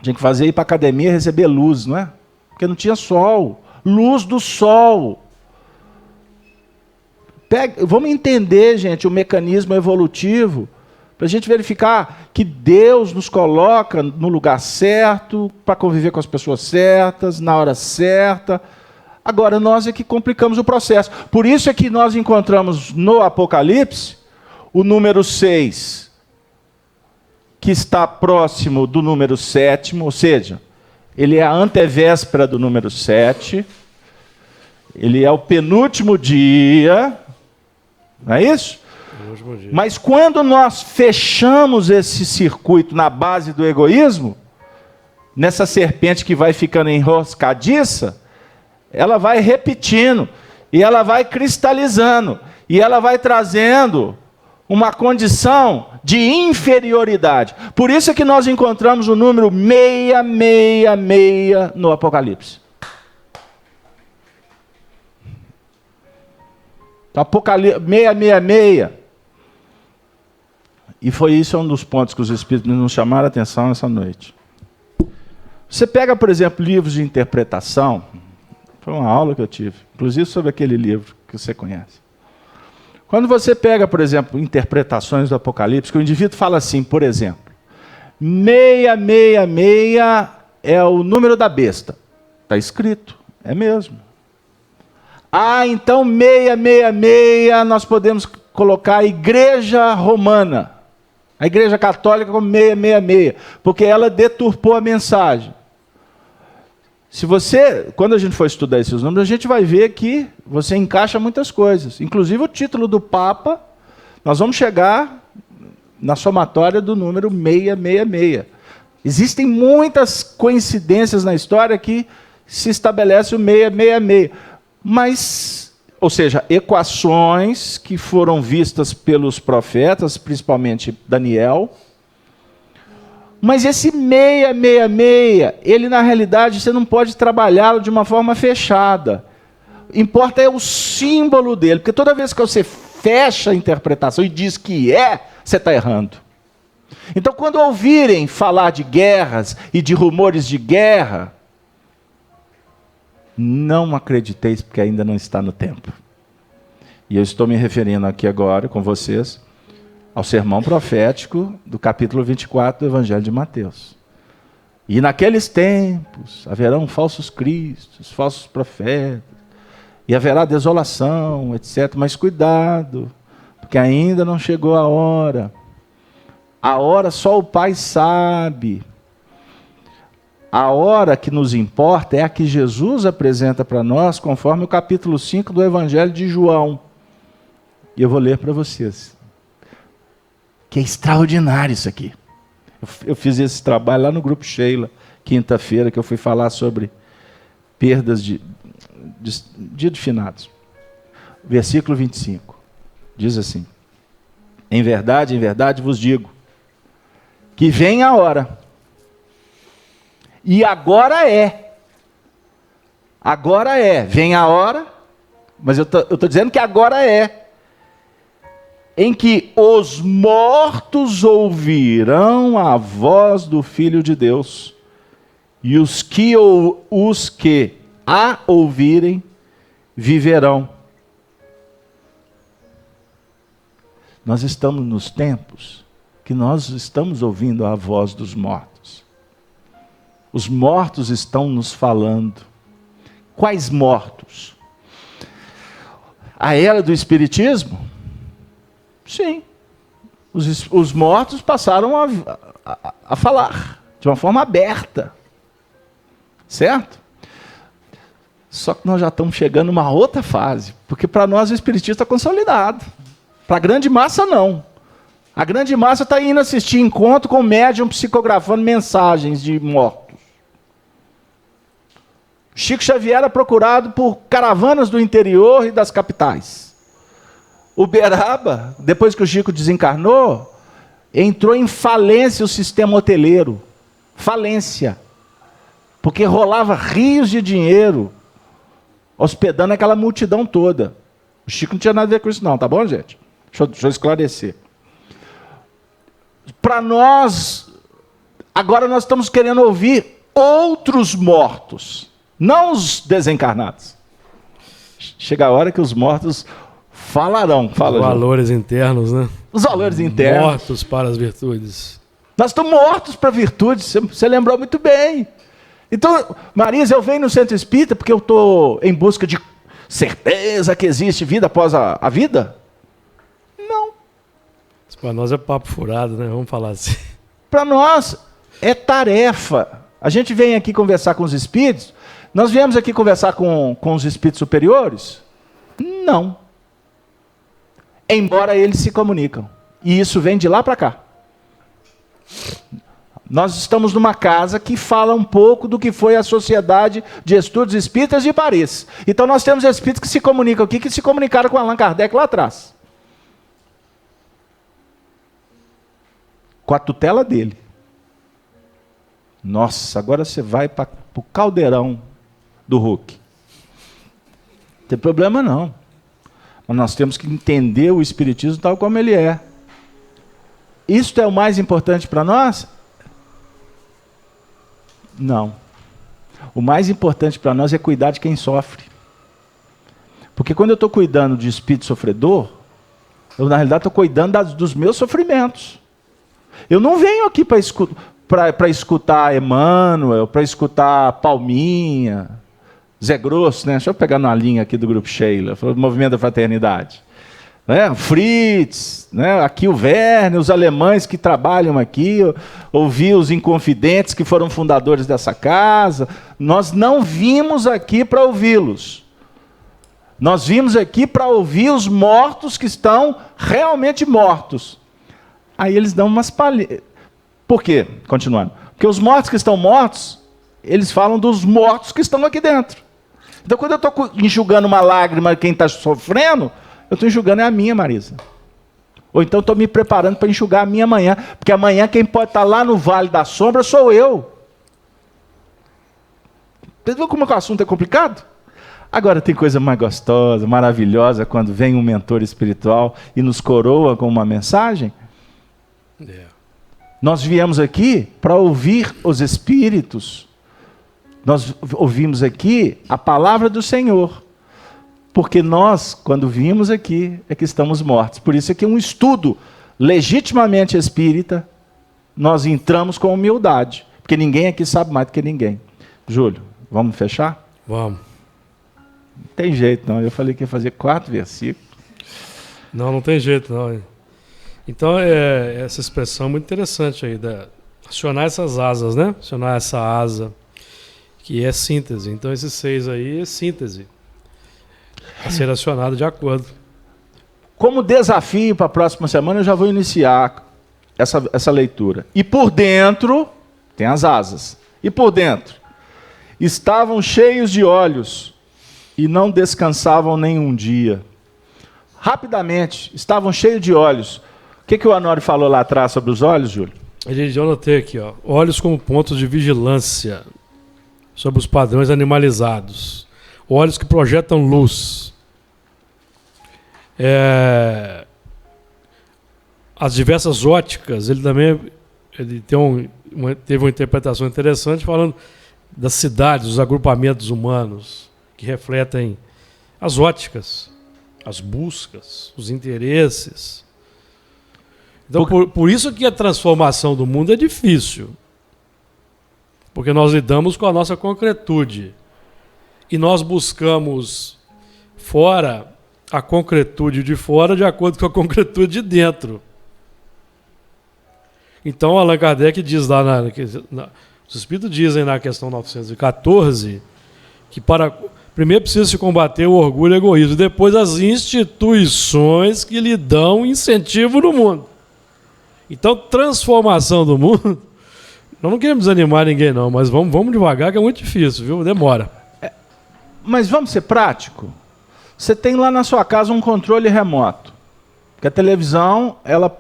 Tinha que ir para a academia e receber luz, não é? Porque não tinha sol. Luz do sol. Vamos entender, gente, o mecanismo evolutivo, para a gente verificar que Deus nos coloca no lugar certo, para conviver com as pessoas certas, na hora certa. Agora, nós é que complicamos o processo. Por isso é que nós encontramos no Apocalipse o número 6, que está próximo do número 7, ou seja, ele é a antevéspera do número 7, ele é o penúltimo dia, não é isso? Mas quando nós fechamos esse circuito na base do egoísmo, nessa serpente que vai ficando enroscadiça, ela vai repetindo, e ela vai cristalizando, e ela vai trazendo uma condição de inferioridade. Por isso é que nós encontramos o número 666 no Apocalipse. Apocalipse 666. E foi isso um dos pontos que os Espíritos nos chamaram a atenção essa noite. Você pega, por exemplo, livros de interpretação. Foi uma aula que eu tive, inclusive sobre aquele livro que você conhece. Quando você pega, por exemplo, interpretações do Apocalipse, que o indivíduo fala assim, por exemplo, 666 é o número da besta. Está escrito, é mesmo. Ah, então 666 nós podemos colocar a Igreja Romana, a Igreja Católica como 666, porque ela deturpou a mensagem. Quando a gente for estudar esses números, a gente vai ver que você encaixa muitas coisas. Inclusive o título do Papa, nós vamos chegar na somatória do número 666. Existem muitas coincidências na história que se estabelece o 666. Mas, ou seja, equações que foram vistas pelos profetas, principalmente Daniel. Mas esse 666, ele na realidade você não pode trabalhá-lo de uma forma fechada. Importa é o símbolo dele, porque toda vez que você fecha a interpretação e diz que você está errando. Então, quando ouvirem falar de guerras e de rumores de guerra, não acrediteis, porque ainda não está no tempo. E eu estou me referindo aqui agora com vocês ao sermão profético do capítulo 24 do Evangelho de Mateus. E naqueles tempos haverão falsos cristos, falsos profetas, e haverá desolação, etc. Mas cuidado, porque ainda não chegou a hora. A hora só o Pai sabe. A hora que nos importa é a que Jesus apresenta para nós, conforme o capítulo 5 do Evangelho de João. E eu vou ler para vocês. Que é extraordinário isso aqui. Eu fiz esse trabalho lá no Grupo Sheila, quinta-feira, que eu fui falar sobre perdas de dia de finados. Versículo 25. Diz assim: em verdade vos digo, que vem a hora, e agora vem a hora, mas eu estou dizendo que agora em que os mortos ouvirão a voz do Filho de Deus, e os que a ouvirem viverão. Nós estamos nos tempos que nós estamos ouvindo a voz dos mortos. Os mortos estão nos falando. Quais mortos? A era do Espiritismo? Sim. Os mortos passaram a falar de uma forma aberta. Certo? Só que nós já estamos chegando numa outra fase, porque para nós o Espiritismo está consolidado. Para a grande massa, não. A grande massa está indo assistir encontro com médium psicografando mensagens de mortos. Chico Xavier era procurado por caravanas do interior e das capitais. Uberaba, depois que o Chico desencarnou, entrou em falência o sistema hoteleiro. Falência. Porque rolava rios de dinheiro hospedando aquela multidão toda. O Chico não tinha nada a ver com isso não, tá bom, gente? Deixa eu esclarecer. Para nós, agora nós estamos querendo ouvir outros mortos, não os desencarnados. Chega a hora que os mortos falarão. Os valores internos, né? Os valores internos. Mortos para as virtudes. Nós estamos mortos para virtudes, você lembrou muito bem. Então, Marisa, eu venho no Centro Espírita porque eu estou em busca de certeza que existe vida após a vida? Não. Isso para nós é papo furado, né? Vamos falar assim. Para nós é tarefa. A gente vem aqui conversar com os espíritos. Nós viemos aqui conversar com os espíritos superiores? Não. Embora eles se comunicam. E isso vem de lá para cá. Nós estamos numa casa que fala um pouco do que foi a Sociedade de Estudos Espíritas de Paris. Então nós temos espíritos que se comunicam aqui, que se comunicaram com Allan Kardec lá atrás. Com a tutela dele. Nossa, agora você vai para o caldeirão do Hulk. Não tem problema não. Mas nós temos que entender o Espiritismo tal como ele é. Isto é o mais importante para nós? Não. O mais importante para nós é cuidar de quem sofre. Porque quando eu estou cuidando de espírito sofredor, eu na realidade estou cuidando dos meus sofrimentos. Eu não venho aqui para escutar Emmanuel, para escutar Palminha, Zé Grosso, né? Deixa eu pegar na linha aqui do Grupo Sheila, do Movimento da Fraternidade. Né? Fritz, né? Aqui o Werner, os alemães que trabalham aqui, ouvi os Inconfidentes que foram fundadores dessa casa. Nós não vimos aqui para ouvi-los. Nós vimos aqui para ouvir os mortos que estão realmente mortos. Aí eles dão umas palhinhas. Por quê? Continuando. Porque os mortos que estão mortos, eles falam dos mortos que estão aqui dentro. Então, quando eu estou enxugando uma lágrima de quem está sofrendo, eu estou enxugando a minha, Marisa. Ou então estou me preparando para enxugar a minha amanhã. Porque amanhã quem pode estar lá no Vale da Sombra sou eu. Vocês viram como o assunto é complicado? Agora tem coisa mais gostosa, maravilhosa, quando vem um mentor espiritual e nos coroa com uma mensagem. Nós viemos aqui para ouvir os Espíritos. Nós ouvimos aqui a palavra do Senhor. Porque nós, quando vimos aqui, é que estamos mortos. Por isso é que um estudo legitimamente espírita, nós entramos com humildade. Porque ninguém aqui sabe mais do que ninguém. Júlio, vamos fechar? Vamos. Não tem jeito não, eu falei que ia fazer 4 versículos. Não tem jeito não. Então, essa expressão é muito interessante aí, acionar essas asas, né? Acionar essa asa, que é síntese. Então, esses 6 aí é síntese, a ser acionado de acordo. Como desafio para a próxima semana, eu já vou iniciar essa leitura. E por dentro, tem as asas. E por dentro, estavam cheios de olhos e não descansavam nenhum dia. Rapidamente, estavam cheios de olhos. O que o Honório falou lá atrás sobre os olhos, Júlio? Eu anotei aqui, ó, olhos como pontos de vigilância sobre os padrões animalizados. Olhos que projetam luz. As diversas óticas, ele teve uma interpretação interessante falando das cidades, dos agrupamentos humanos, que refletem as óticas, as buscas, os interesses. Então, por isso que a transformação do mundo é difícil. Porque nós lidamos com a nossa concretude. E nós buscamos fora a concretude de fora de acordo com a concretude de dentro. Então, Allan Kardec diz lá, os Espíritos dizem na questão 914, que primeiro precisa se combater o orgulho e o egoísmo, depois as instituições que lhe dão incentivo no mundo. Então, transformação do mundo, nós não queremos desanimar ninguém não, mas vamos devagar, que é muito difícil, viu? Demora. Mas vamos ser prático? Você tem lá na sua casa um controle remoto. Porque a televisão, ela,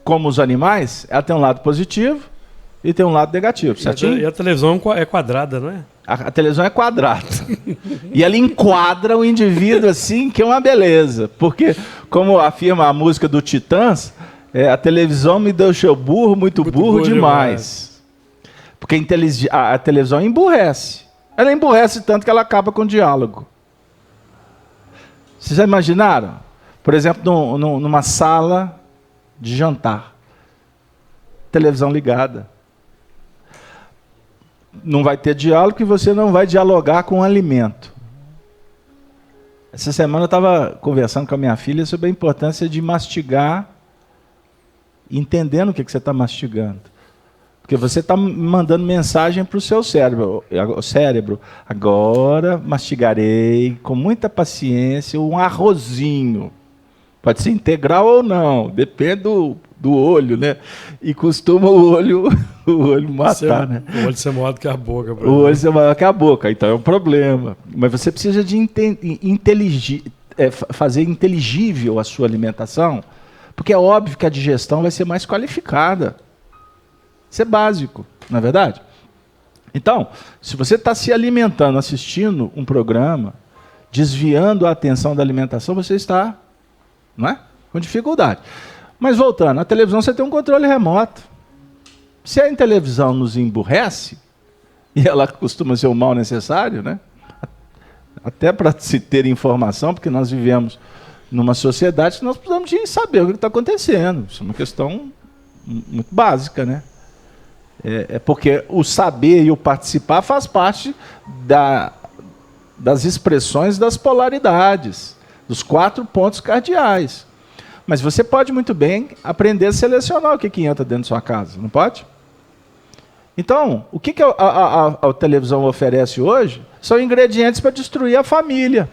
como os animais, ela tem um lado positivo e tem um lado negativo, certinho? E a televisão é quadrada, não é? A televisão é quadrada. E ela enquadra o indivíduo assim, que é uma beleza. Porque, como afirma a música do Titãs, a televisão me deixou muito burro demais. Porque a televisão emburrece. Ela emburrece tanto que ela acaba com o diálogo. Vocês já imaginaram? Por exemplo, numa sala de jantar. Televisão ligada. Não vai ter diálogo e você não vai dialogar com o alimento. Essa semana eu estava conversando com a minha filha sobre a importância de mastigar, entendendo o que você está mastigando. Porque você está mandando mensagem para o seu cérebro. O cérebro, agora mastigarei com muita paciência um arrozinho. Pode ser integral ou não, depende do olho, né? E costuma o olho matar, né? O olho ser maior do que a boca. O olho ser maior que a boca, então é um problema. Mas você precisa de fazer inteligível a sua alimentação, porque é óbvio que a digestão vai ser mais qualificada. Isso é básico, não é verdade? Então, se você está se alimentando, assistindo um programa, desviando a atenção da alimentação, você está, não é? Com dificuldade. Mas voltando, na televisão você tem um controle remoto. Se a televisão nos emburrece, e ela costuma ser o mal necessário, né? Até para se ter informação, porque nós vivemos numa sociedade que nós precisamos de saber o que está acontecendo. Isso é uma questão muito básica, né? Porque o saber e o participar faz parte das expressões das polaridades, dos 4 pontos cardeais. Mas você pode muito bem aprender a selecionar o que entra dentro da sua casa, não pode? Então, o que a televisão oferece hoje são ingredientes para destruir a família,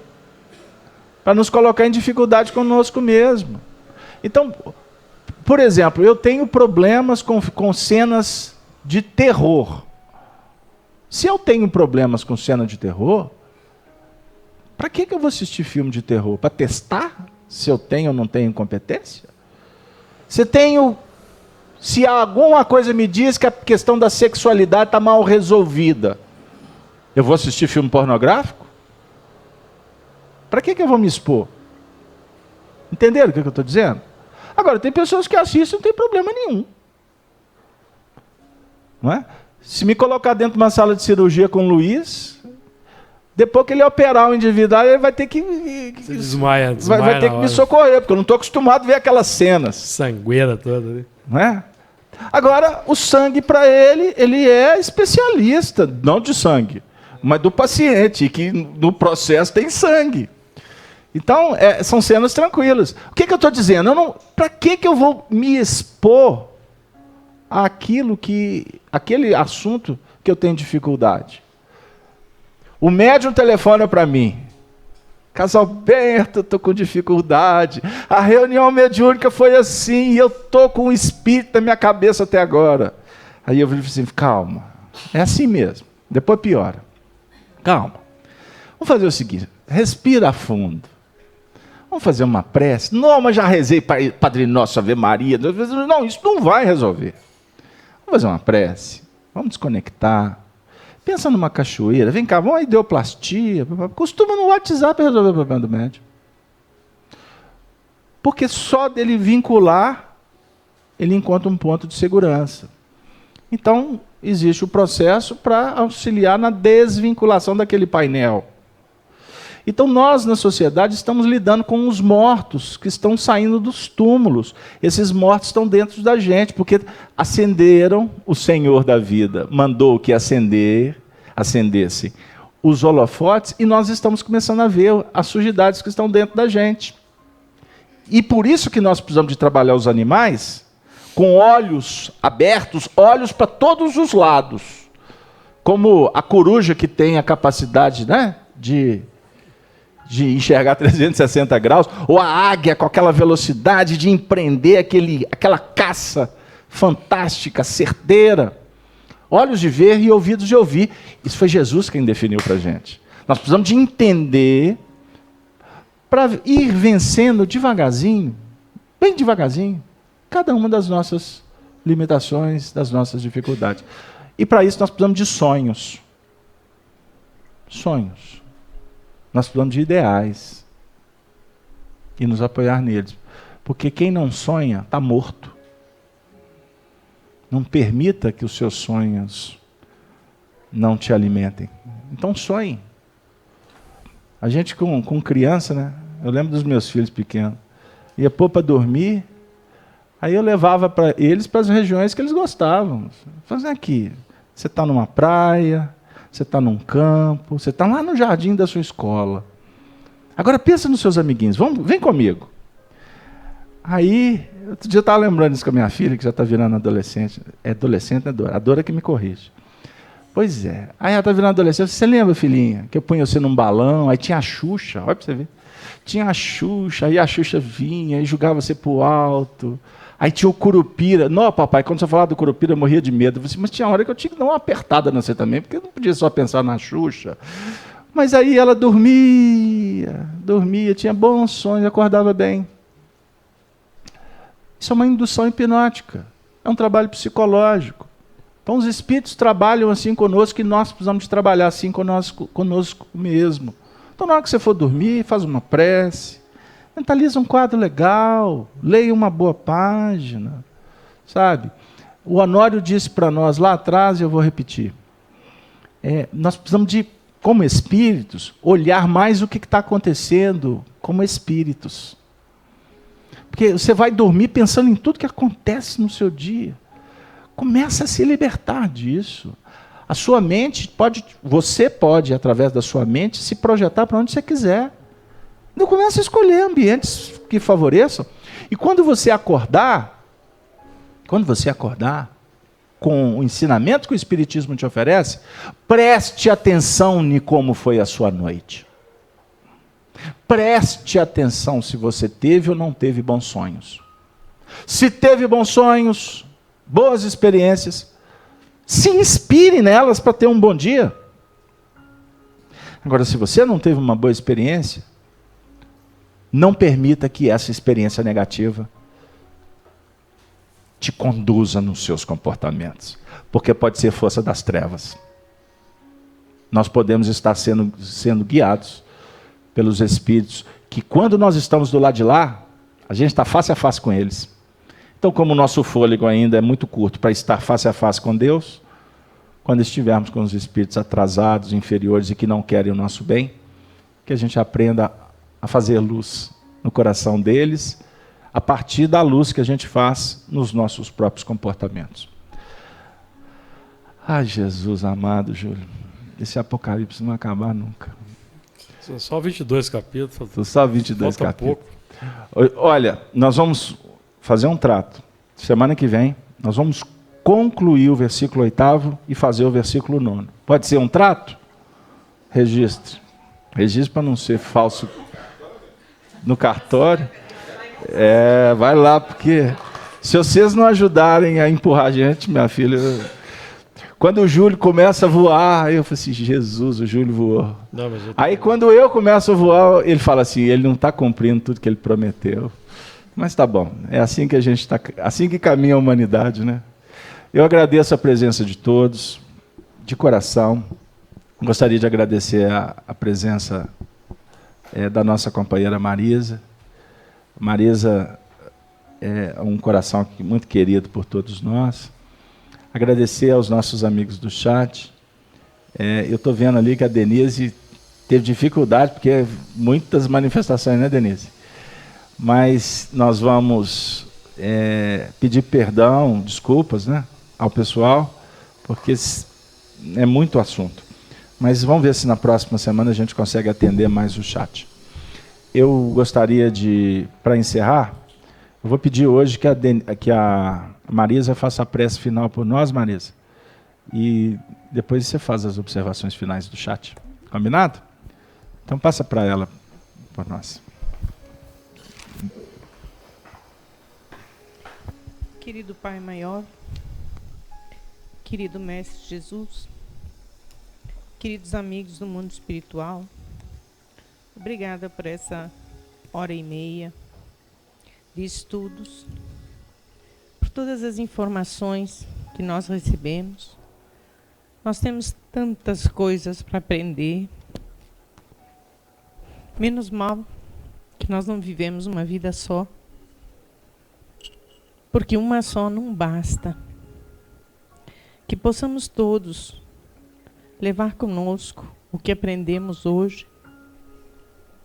para nos colocar em dificuldade conosco mesmo. Então, por exemplo, eu tenho problemas com cenas de terror. Se eu tenho problemas com cena de terror, para que eu vou assistir filme de terror? Para testar se eu tenho ou não tenho competência? Se alguma coisa me diz que a questão da sexualidade está mal resolvida, eu vou assistir filme pornográfico? Para que eu vou me expor? Entenderam o que eu estou dizendo? Agora, tem pessoas que assistem e não tem problema nenhum. Não é? Se me colocar dentro de uma sala de cirurgia com o Luiz, depois que ele operar o indivíduo, ele vai ter que... Você desmaia vai ter que me socorrer, porque eu não estou acostumado a ver aquelas cenas. Sangueira toda. Né? Não é? Agora, o sangue para ele é especialista, não de sangue, mas do paciente, que no processo tem sangue. Então, são cenas tranquilas. O que eu estou dizendo? Para que eu vou me expor àquele assunto que eu tenho dificuldade? O médium telefona para mim. Casalberto, estou com dificuldade. A reunião mediúnica foi assim, e eu estou com um espírito na minha cabeça até agora. Aí eu falei assim, calma, é assim mesmo, depois piora. Calma. Vamos fazer o seguinte, respira fundo. Vamos fazer uma prece. Não, mas já rezei Padre Nosso, Ave Maria. Não, isso não vai resolver. Vamos fazer uma prece. Vamos desconectar. Pensa numa cachoeira. Vem cá, vamos à ideoplastia. Costuma no WhatsApp resolver o problema do médium. Porque só dele vincular, ele encontra um ponto de segurança. Então, existe o processo para auxiliar na desvinculação daquele painel. Então nós, na sociedade, estamos lidando com os mortos que estão saindo dos túmulos. Esses mortos estão dentro da gente, porque acenderam, o Senhor da vida mandou que acendesse os holofotes, e nós estamos começando a ver as sujidades que estão dentro da gente. E por isso que nós precisamos de trabalhar os animais com olhos abertos, olhos para todos os lados. Como a coruja, que tem a capacidade, né, de enxergar 360 graus, ou a águia com aquela velocidade de empreender aquela caça fantástica, certeira. Olhos de ver e ouvidos de ouvir. Isso foi Jesus quem definiu para a gente. Nós precisamos de entender para ir vencendo devagarzinho, bem devagarzinho, cada uma das nossas limitações, das nossas dificuldades. E para isso nós precisamos de sonhos. Sonhos. Nós precisamos de ideais e nos apoiar neles. Porque quem não sonha está morto. Não permita que os seus sonhos não te alimentem. Então sonhe. A gente com criança, né? Eu lembro dos meus filhos pequenos. Ia pôr para dormir, aí eu levava eles para as regiões que eles gostavam. Fazendo aqui, você está numa praia, você está num campo, você está lá no jardim da sua escola. Agora pensa nos seus amiguinhos, vem comigo. Aí, outro dia eu estava lembrando isso com a minha filha, que já está virando adolescente. É adolescente, né, Dora? A Dora que me corrige. Pois é. Aí ela está virando adolescente. Você lembra, filhinha, que eu punha você num balão, aí tinha a Xuxa, olha para você ver. Tinha a Xuxa, aí a Xuxa vinha e jogava você para o alto. Aí tinha o Curupira. Não, papai, quando você falava do Curupira, eu morria de medo. Eu falei, mas tinha hora que eu tinha que dar uma apertada na você também, porque eu não podia só pensar na Xuxa. Mas aí ela dormia, tinha bons sonhos, acordava bem. Isso é uma indução hipnótica. É um trabalho psicológico. Então os espíritos trabalham assim conosco, e nós precisamos de trabalhar assim conosco mesmo. Então na hora que você for dormir, faz uma prece, mentaliza um quadro legal, leia uma boa página, sabe? O Honório disse para nós lá atrás, e eu vou repetir, nós precisamos de, como espíritos, olhar mais o que está acontecendo como espíritos. Porque você vai dormir pensando em tudo que acontece no seu dia. Começa a se libertar disso. A sua mente você pode, através da sua mente, se projetar para onde você quiser. Então começa a escolher ambientes que favoreçam. E quando você acordar com o ensinamento que o Espiritismo te oferece, preste atenção em como foi a sua noite. Preste atenção se você teve ou não teve bons sonhos. Se teve bons sonhos, boas experiências, se inspire nelas para ter um bom dia. Agora, se você não teve uma boa experiência, não permita que essa experiência negativa te conduza nos seus comportamentos, porque pode ser força das trevas. Nós podemos estar sendo guiados pelos espíritos, que quando nós estamos do lado de lá, a gente está face a face com eles. Então, como o nosso fôlego ainda é muito curto para estar face a face com Deus, quando estivermos com os espíritos atrasados, inferiores e que não querem o nosso bem, que a gente aprenda a fazer luz no coração deles, a partir da luz que a gente faz nos nossos próprios comportamentos. Ai, Jesus amado, Júlio, esse Apocalipse não vai acabar nunca. São só 22 capítulos. Só 22 falta capítulos. pouco. Olha, nós vamos fazer um trato. Semana que vem, nós vamos concluir o versículo 8º e fazer o versículo 9º. Pode ser um trato? Registre. Registre para não ser falso no cartório. Vai lá, porque se vocês não ajudarem a empurrar a gente, minha filha... Quando o Júlio começa a voar, eu falo assim, Jesus, o Júlio voou. Não, Aí quando eu começo a voar, ele fala assim, ele não está cumprindo tudo que ele prometeu. Mas tá bom, é assim que a gente está, assim que caminha a humanidade, né? Eu agradeço a presença de todos, de coração. Gostaria de agradecer a presença da nossa companheira Marisa. Marisa é um coração muito querido por todos nós. Agradecer aos nossos amigos do chat. Eu estou vendo ali que a Denise teve dificuldade, porque muitas manifestações, né, Denise? Mas nós vamos pedir perdão, desculpas, né, ao pessoal, porque é muito assunto. Mas vamos ver se na próxima semana a gente consegue atender mais o chat. Eu gostaria de, para encerrar, eu vou pedir hoje que a Marisa faça a prece final por nós, Marisa. E depois você faz as observações finais do chat. Combinado? Então passa para ela, por nós. Querido Pai Maior, querido Mestre Jesus, queridos amigos do mundo espiritual, obrigada por essa 1h30 de estudos, por todas as informações que nós recebemos. Nós temos tantas coisas para aprender. Menos mal que nós não vivemos uma vida só, porque uma só não basta. Que possamos todos levar conosco o que aprendemos hoje.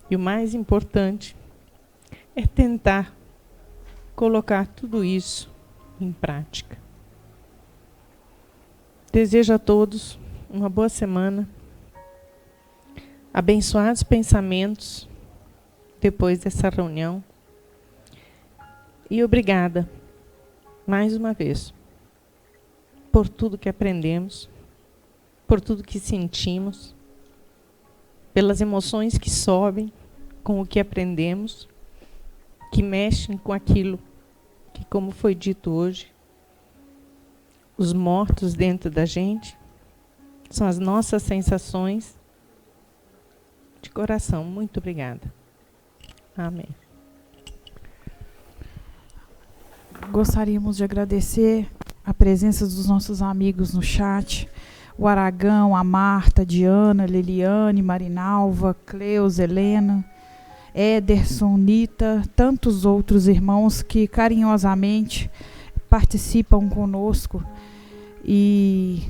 E o mais importante é tentar colocar tudo isso em prática. Desejo a todos uma boa semana, abençoados pensamentos depois dessa reunião. E obrigada, mais uma vez, por tudo que aprendemos, por tudo que sentimos, pelas emoções que sobem com o que aprendemos, que mexem com aquilo que, como foi dito hoje, os mortos dentro da gente são as nossas sensações de coração. Muito obrigada. Amém. Gostaríamos de agradecer a presença dos nossos amigos no chat, o Aragão, a Marta, a Diana, Liliane, Marinalva, Cleus, Helena, Ederson, Nita, tantos outros irmãos que carinhosamente participam conosco. E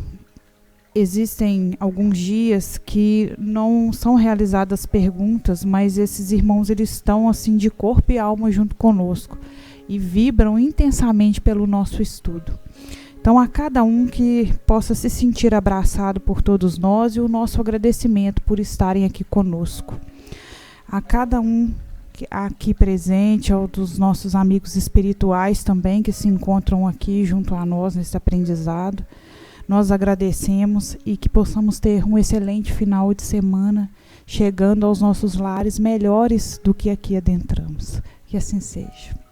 existem alguns dias que não são realizadas perguntas, mas esses irmãos eles estão assim de corpo e alma junto conosco e vibram intensamente pelo nosso estudo. Então, a cada um que possa se sentir abraçado por todos nós e o nosso agradecimento por estarem aqui conosco. A cada um aqui presente, ao dos nossos amigos espirituais também que se encontram aqui junto a nós nesse aprendizado, nós agradecemos e que possamos ter um excelente final de semana, chegando aos nossos lares melhores do que aqui adentramos. Que assim seja.